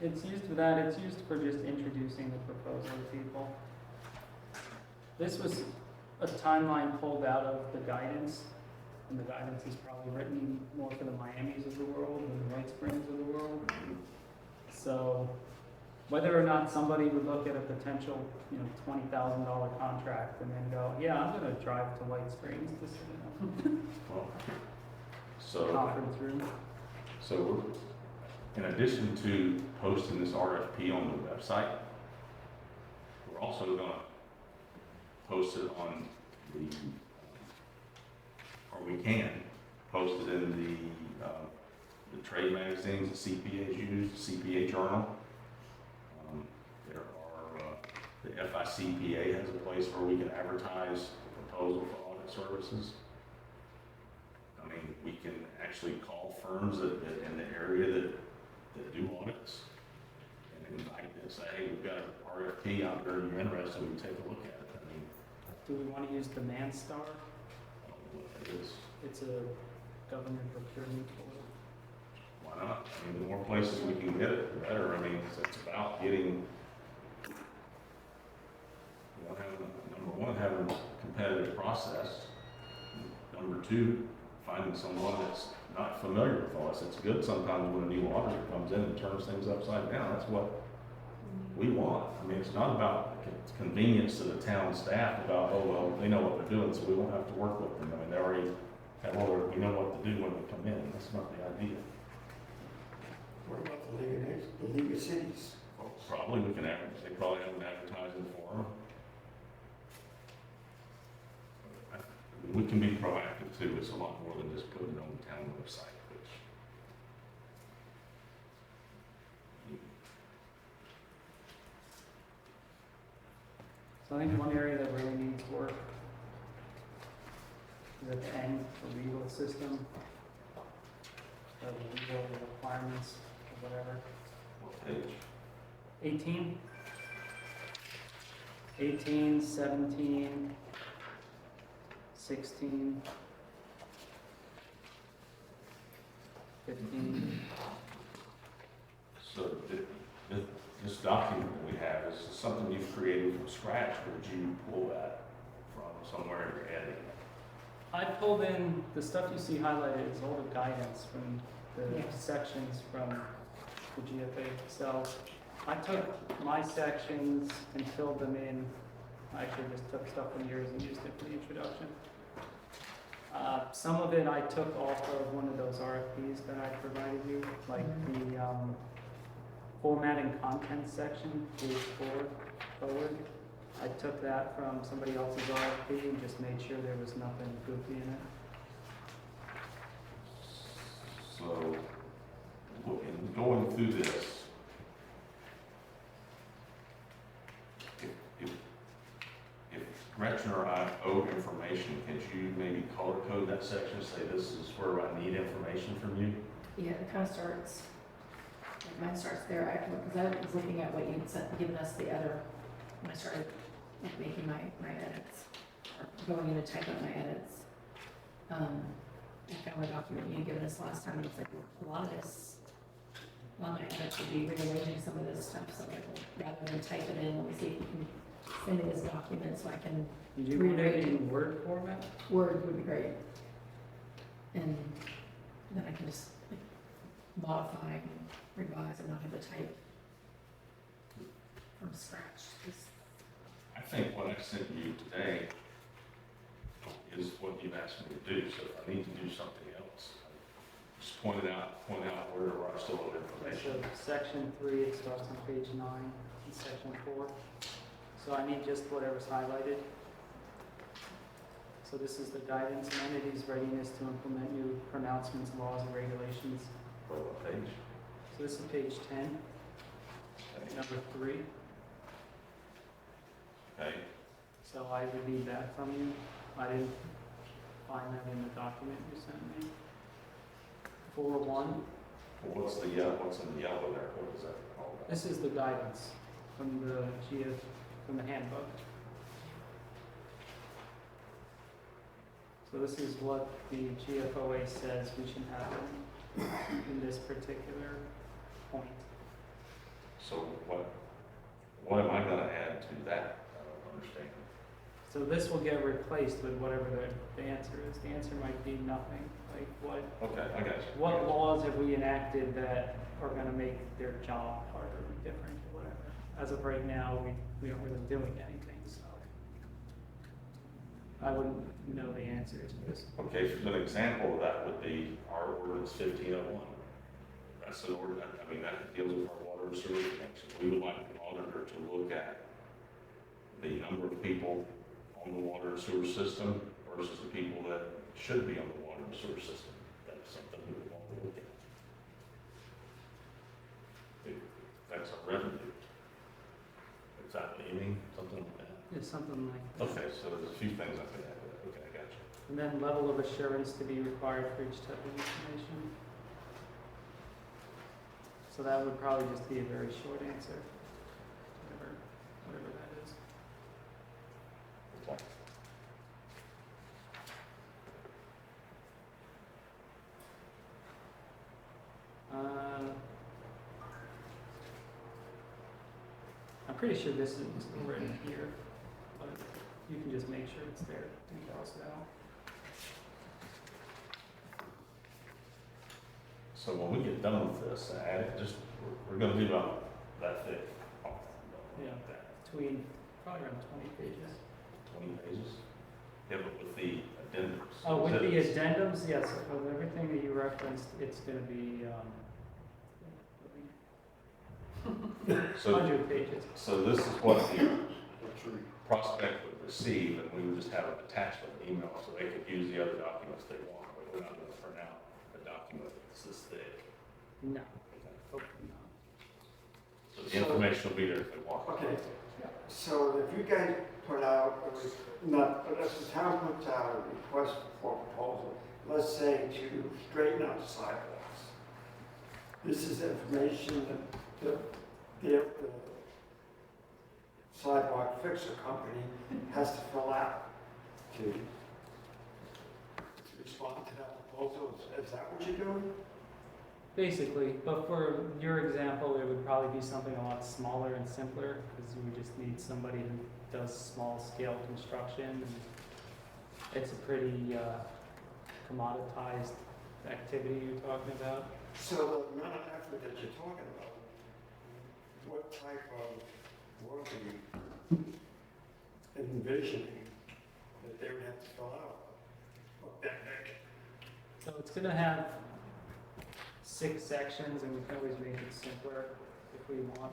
It's used for that, it's used for just introducing the proposal to people. This was a timeline pulled out of the guidance, and the guidance is probably written more for the Miamis of the world than the White Springs of the world. So whether or not somebody would look at a potential, $20,000 contract and then go, yeah, I'm gonna drive to White Springs to sit in Well, a so conference room. So in addition to posting this RFP on the website, we're also going to post it on or we can post it in the trade magazines the CPAs use, the CPA Journal. There are, the FICPA has a place where we can advertise a proposal for audit services. I mean, we can actually call firms that in the area that do audits and invite them and say, hey, we've got an RFP out there, you're interested, we can take a look at it. I mean, Do we want to use the Manstar? I don't know what that is. It's a government procurement tool. Why not? I mean, the more places we can get it, the better. I mean, it's about getting, number one, having a competitive process. Number two, finding someone that's not familiar with all this. It's good sometimes when a new auditor comes in and turns things upside down. That's what we want. I mean, it's not about convenience to the town staff about, oh, well, they know what they're doing, so we won't have to work with them. I mean, they already have all we know what to do when they come in. That's not the idea. What about the League of Cities? Well, probably we can they probably have an advertising for them. We can be proactive too. It's a lot more than just putting it on the town website, which So I think one area that really needs work is at the end, the legal system, the legal requirements, or whatever. what page? 18, 18, 17, 16, 15. So this document that we have, is this something you've created from scratch, or did you pull that from somewhere in your head? I pulled in, the stuff you see highlighted is all the guidance from the Yes. sections from the GFA. So I took my sections and filled them in. I actually just took stuff from yours and used it for the introduction. Some of it I took off of one of those RFPs that I provided you, like the formatting content section, page 4 forward. I took that from somebody else's RFP and just made sure there was nothing goofy in it. So, in going through this, if Gretchen or I owe information, can you maybe color code that section, say this is where I need information from you? Yeah, it kind of starts, like mine starts there, because I was looking at what you'd given us the other, when I started like making my edits, or going in to type up my edits. I found the document you had given us last time, and it's like, a lot of my edits would be rearranging some of this stuff, so like, rather than type it in, let me see if you can send me this document so I can, Did you want it in Word format? Word would be great. And then I can just like, modify and revise and not have to type from scratch. Just, I think what I sent you today is what you've asked me to do, so if I need to do something else, just point out where I still have information. So section 3, it starts on page 9, and section 4. So I need just whatever's highlighted. So this is the guidance and entities readiness to implement new pronouncements, laws, and regulations. For what page? So this is page 10, number 3. Okay, So I would need that from you. I didn't find that in the document you sent me. 4.1, well, what's in the yellow there, what is that called? this is the guidance from the from the handbook. So this is what the GFOA says we should have in this particular point. So what am I gonna add to that? I don't understand. So this will get replaced with whatever the answer is. The answer might be nothing, like Okay, I got you. what laws have we enacted that are gonna make their job harder or different or whatever. As of right now, we aren't really doing anything, so I wouldn't know the answer to this. Okay, so an example of that would be our ordinance 1501. That's an ordinance, I mean, that deals with our water and sewer connection. We would like the auditor to look at the number of people on the water and sewer system versus the people that should be on the water and sewer system. That's something we would want to look at. That's a revenue. Is that what you mean? Something like that? It's something like that. Okay, so there's a few things I could add to that. Okay, I got you. And then level of assurance to be required for each type of information. So that would probably just be a very short answer, whatever that is. I'm pretty sure this is already here, but you can just make sure it's there and cross it out. So when we get done with this, add it, just, we're gonna do about that thick. Yeah, between, probably around 20 pages. 20 pages. Yeah, but with the addendums. Oh, with the exhibits. addendums, yes, with everything that you referenced, it's gonna be, So, 100 pages. so this is what the prospect would receive, and we would just have an attachment email, so they could use the other documents they want. We're not gonna print out a document that's this thick. No, hopefully not. So the information will be there if they want. Okay, so if you guys put out, if the town puts out a request for proposal, let's say to straighten out the sidewalks, this is information that the sidewalk fixer company has to fill out to respond to that proposal. Is that what you're doing? Basically, but for your example, it would probably be something a lot smaller and simpler, because you would just need somebody who does small scale construction. And it's a pretty commoditized activity you're talking about. So the amount of effort that you're talking about, what type of work are you envisioning that they would have to fill out? What that big? So it's gonna have 6 sections, and we can always make it simpler if we want.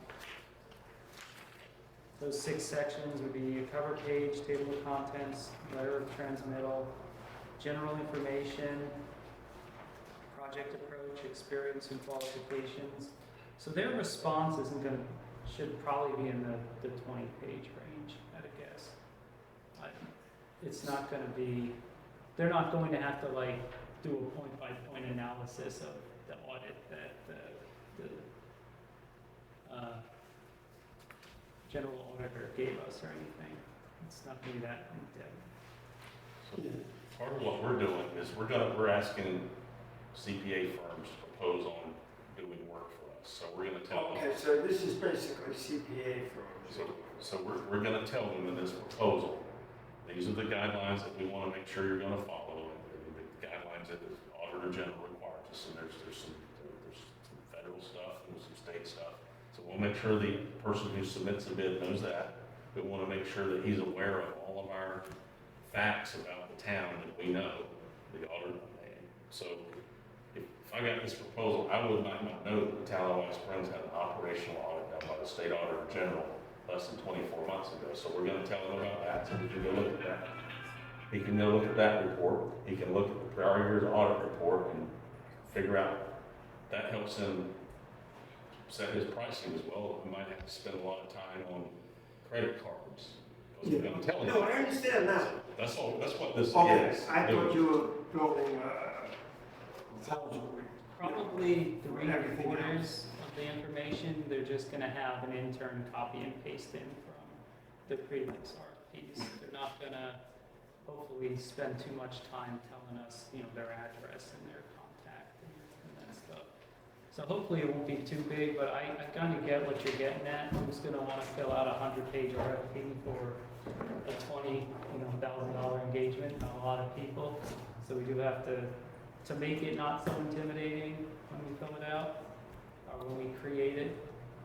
Those 6 sections would be a cover page, table of contents, letter of transmittal, general information, project approach, experience and qualifications. So their response should probably be in the 20-page range, I'd guess. It's not gonna be, they're not going to have to like do a point-by-point analysis of the audit that the general auditor gave us or anything. It's not gonna be that in-depth. So part of what we're doing is we're asking CPA firms to propose on doing work for us. So we're gonna tell them. Okay, so this is basically CPA firms. So we're gonna tell them in this proposal, these are the guidelines that we wanna make sure you're gonna follow, and the guidelines that the Auditor General requires us, and there's some federal stuff and some state stuff. So we'll make sure the person who submits the bid knows that. We wanna make sure that he's aware of all of our facts about the town that we know, the auditor. So if I got this proposal, I would not know that the town of White Springs had an operational audit done by the state auditor general less than 24 months ago. So we're gonna tell him about that, so we can go look at that. He can go look at that report, he can look at the prior year's audit report and figure out, that helps him set his pricing as well. He might have to spend a lot of time on credit cards. Because we're gonna tell him. No, I understand that. That's all, that's what this Okay, is. I thought you were building Probably Everything 3/4 of the information, they're just gonna have an intern copy and paste in from the previous RFPs. They're not gonna hopefully spend too much time telling us, their address and their contact and that stuff. So hopefully it won't be too big, but I kind of get what you're getting at. Who's gonna wanna fill out a 100-page RFP for a $20,000 engagement? Not a lot of people. So we do have to make it not so intimidating when we fill it out, or when we create it,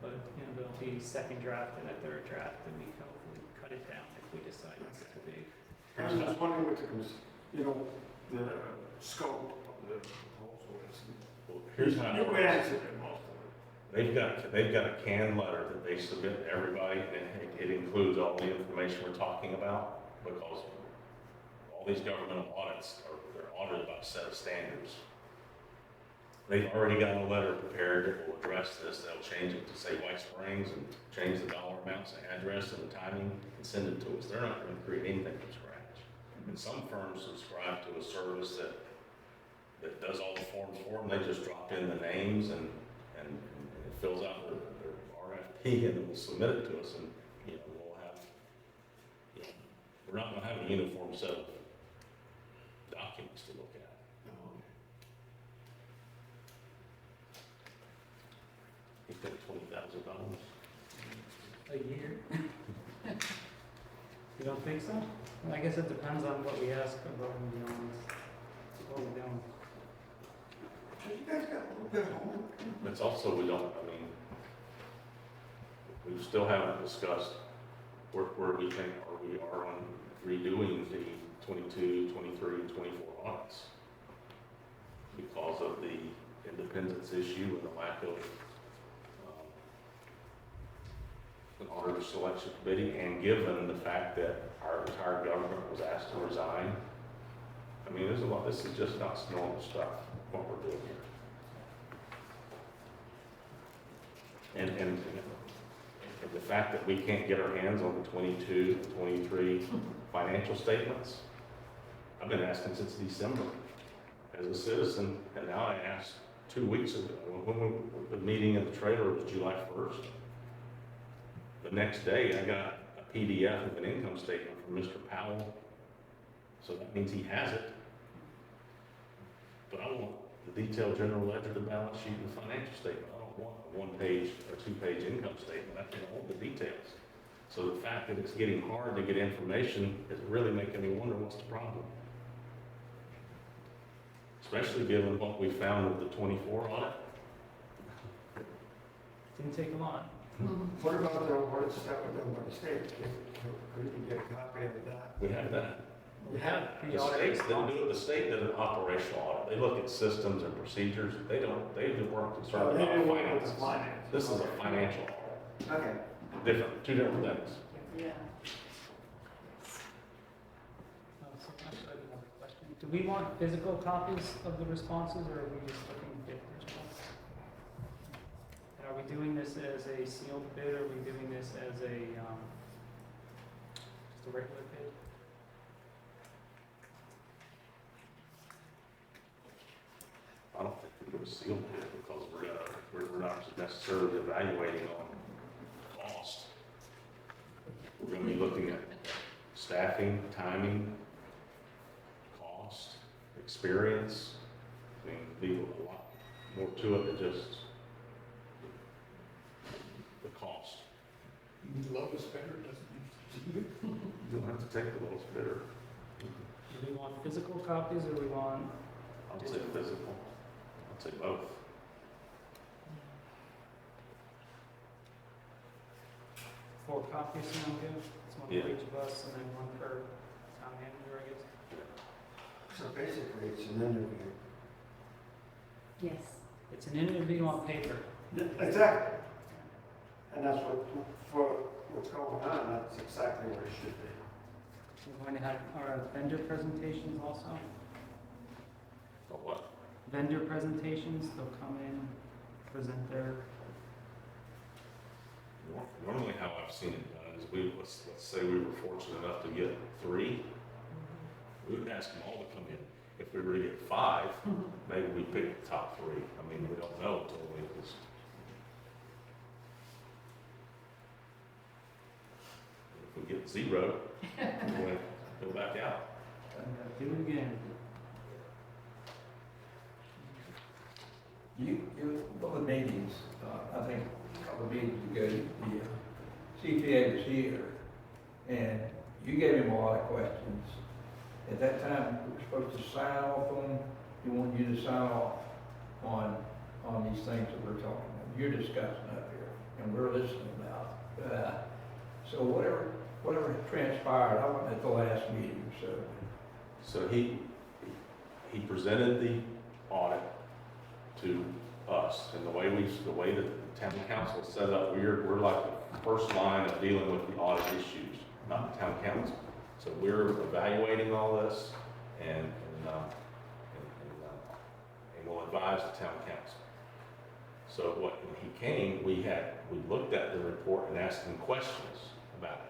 but, there'll be second draft and a third draft, and we can hopefully cut it down if we decide it's too big. I was just wondering what the scope of the proposal is. Well, here's how it You works. answered it, most of it. They've got a canned letter that they submit to everybody, and it includes all the information we're talking about, because all these governmental audits they're audited by a set of standards. They've already got a letter prepared that will address this. They'll change it to say White Springs and change the dollar amounts, the address, and the timing, and send it to us. They're not going to create anything from scratch. And some firms subscribe to a service that does all the forms for them. They just drop in the names and it fills out their RFP, and then we'll submit it to us, and we'll have, we're not going to have a uniform set of documents to look at. He paid $20,000. A year? You don't think so? Well, I guess it depends on what we ask above and beyond what we're doing. So you guys got a little bit of homework. It's also, we still haven't discussed where we think we are on redoing the 22, 23, and 24 audits because of the independence issue and the lack of an auditor selection committee, and given the fact that our entire government was asked to resign. I mean, there's a lot, this is just not normal stuff, what we're doing here. And the fact that we can't get our hands on the 22, 23 financial statements, I've been asking since December as a citizen, and now I asked 2 weeks ago, when the meeting at the trailer was July 1st. The next day, I got a PDF of an income statement from Mr. Powell, so that means he has it. But I want the detailed general ledger, the balance sheet, and the financial statement. I don't want a 1-page or 2-page income statement. I want the details. So the fact that it's getting hard to get information is really making me wonder what's the problem. Especially given what we found with the 24 audit. Didn't take a lot. What about the audit stuff done by the state? Could you get a copy of that? We have that. We have The the audit. states didn't do it. The state did an operational audit. They look at systems and procedures. They weren't concerned They about didn't work with finances. the finance. This is a financial audit. Okay. Different, two different things. Yeah. So actually, I have another question. Do we want physical copies of the responses, or are we just looking at the responses? And are we doing this as a sealed bid, or are we doing this as a, just a regular bid? I don't think we do a sealed bid because we're not necessarily evaluating on cost. We're gonna be looking at staffing, timing, cost, experience. I mean, be a lot more to it than just the cost. The lowest bidder doesn't You don't have to take the lowest bidder. Do we want physical copies, or we want? I'll say physical. I'll say both. 4 copies sound good? It's one Yeah. for each of us, and then one per town manager, I guess. So basically, it's an interview. Yes. It's an interview on paper. Exactly. And that's what, for what's going on, that's exactly what it should be. We're going to have our vendor presentations also. But what? Vendor presentations, they'll come in, present their, Normally how I've seen it done is let's say we were fortunate enough to get 3, we would ask them all to come in. If we were to get 5, maybe we pick the top 3. I mean, we don't know until we just. If we get 0, we're gonna go back out. do it again. One of the meetings, I think, a couple of meetings ago, the CPA was here, and you gave him a lot of questions. At that time, we were supposed to sign off on, he wanted you to sign off on these things that we're talking about. You're discussing up here, and we're listening about. So whatever transpired, I wasn't at the last meeting, so. So he presented the audit to us, and the way the town council is set up, we're like the first line of dealing with the audit issues, not the town council. So we're evaluating all this, and we'll advise the town council. So when he came, we looked at the report and asked him questions about it.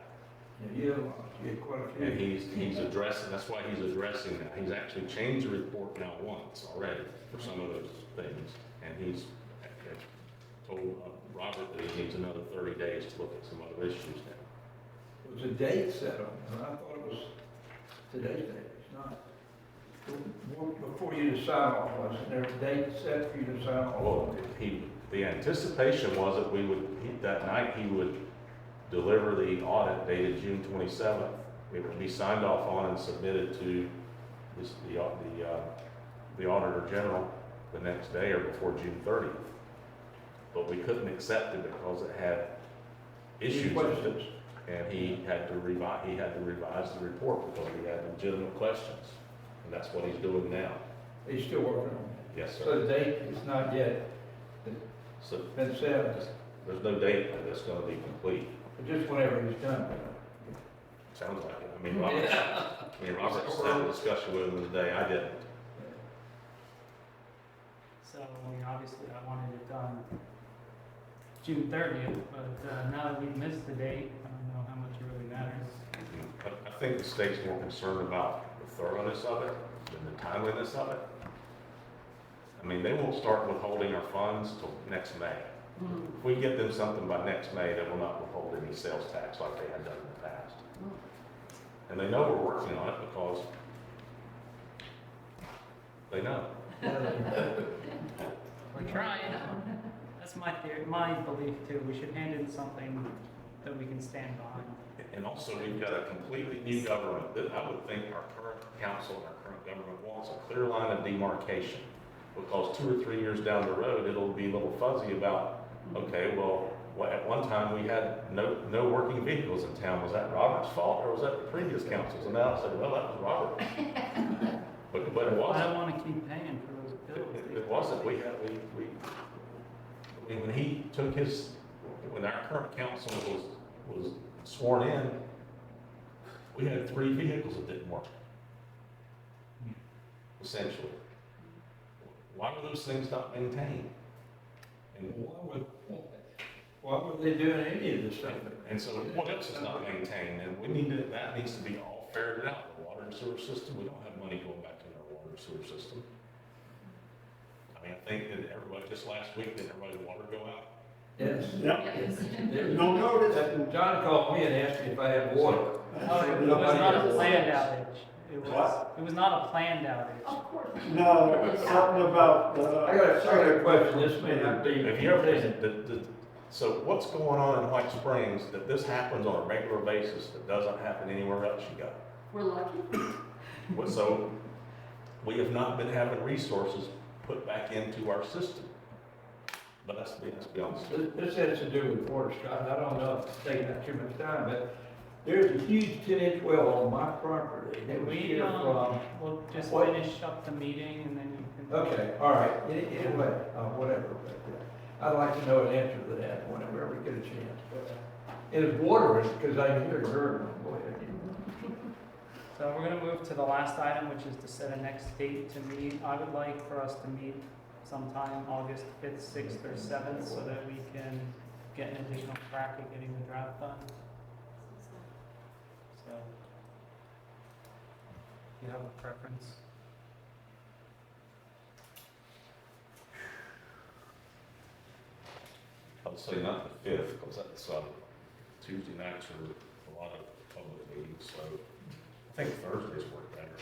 You had quite a few. And he's addressing, that's why he's addressing that. He's actually changed the report now once already for some of those things. And he's told Robert that he needs another 30 days to look at some other issues now. It was a date set on, and I thought it was today's date, it's not. Before you to sign off, wasn't there a date set for you to sign off? Well, the anticipation was that that night he would deliver the audit dated June 27th. It would be signed off on and submitted to the Auditor General the next day or before June 30th. But we couldn't accept it because it had issues with it, and he had to revise the report because he had legitimate questions, and that's what he's doing now. He's still working on it. Yes, sir. So the date is not yet So been set, there's no date that it's going to be complete. but just whenever he's done. Sounds like it. I mean, Robert had a discussion with him today. I didn't. So, I mean, obviously I wanted it done June 30th, but now that we've missed the date, I don't know how much it really matters. I think the state's more concerned about the thoroughness of it than the timeliness of it. I mean, they won't start withholding our funds till next May. If we get them something by next May, they will not withhold any sales tax like they had done in the past. And they know we're working on it because they know. We're trying. That's my theory, my belief too. We should hand in something that we can stand behind. And also, we've got a completely new government that I would think our current council and our current government wants a clear line of demarcation. Because 2 or 3 years down the road, it'll be a little fuzzy about, okay, well, at one time we had no working vehicles in town. Was that Robert's fault or was that the previous council's? And now I said, well, that was Robert. But it I wasn't. don't want to keep paying for those bills. It wasn't. When he took when our current council was sworn in, we had 3 vehicles that didn't work. Essentially. Why were those things not maintained? And Why were they doing any of this stuff? And so what else is not maintained? And that needs to be all ferreted out. The water and sewer system, we don't have money going back to our water and sewer system. I mean, I think that just last week, did everybody's water go out? Yes. Yep. No notice. John called me and asked me if I had water. No, it was not a planned outage. It was not a planned outage. Of course. No, it's something about, I got a question, this may not be. If you ever, so what's going on in White Springs that this happens on a regular basis that doesn't happen anywhere else you go? We're lucky. So we have not been having resources put back into our system. But let's be honest. This has to do with water, Scott. I don't know if it's taking up too much time, but there's a huge 10-inch well on my property. It was here from. We'll just What? finish up the meeting and then you can. Okay, all right. Anyway, whatever. But, I'd like to know an answer to that whenever we get a chance. It is watering because I hear gurgling. Go ahead. So we're gonna move to the last item, which is to set a next date to meet. I would like for us to meet sometime August 5th, 6th, or 7th, so that we can get an additional crack at getting the draft done. So, do you have a preference? I would say not the 5th, because that's Tuesday nights are a lot of public meetings, so I think Thursdays work better.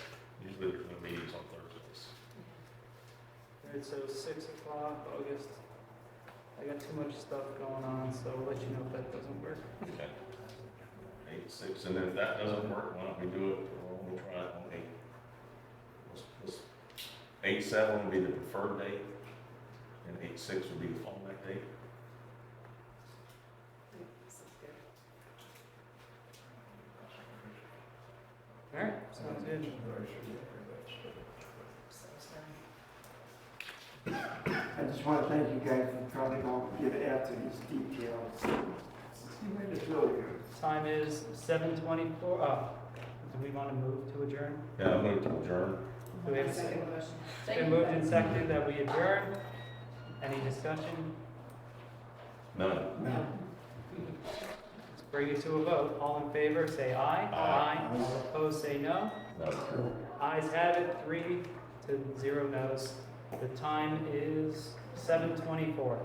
Usually there's no meetings on Thursdays. Alright, so 6 o'clock, August. I got too much stuff going on, so I'll let you know if that doesn't work. Okay. 8, 6, and if that doesn't work, why don't we do it, we'll try it on 8. 8/7 would be the preferred date, and 8/6 would be the fallback date. Alright, sounds good. I just want to thank you guys for trying to go get after these details. You made it really good. Time is 7:24. Do we want to move to adjourn? Yeah, I'm going to adjourn. Do we have a Second motion. It's been moved and seconded that we adjourn. Any discussion? None. No. Let's bring it to a vote. All in favor, say aye. Aye. All opposed, say no. No. Ayes have it, 3 to 0 no's. The time is 7:24.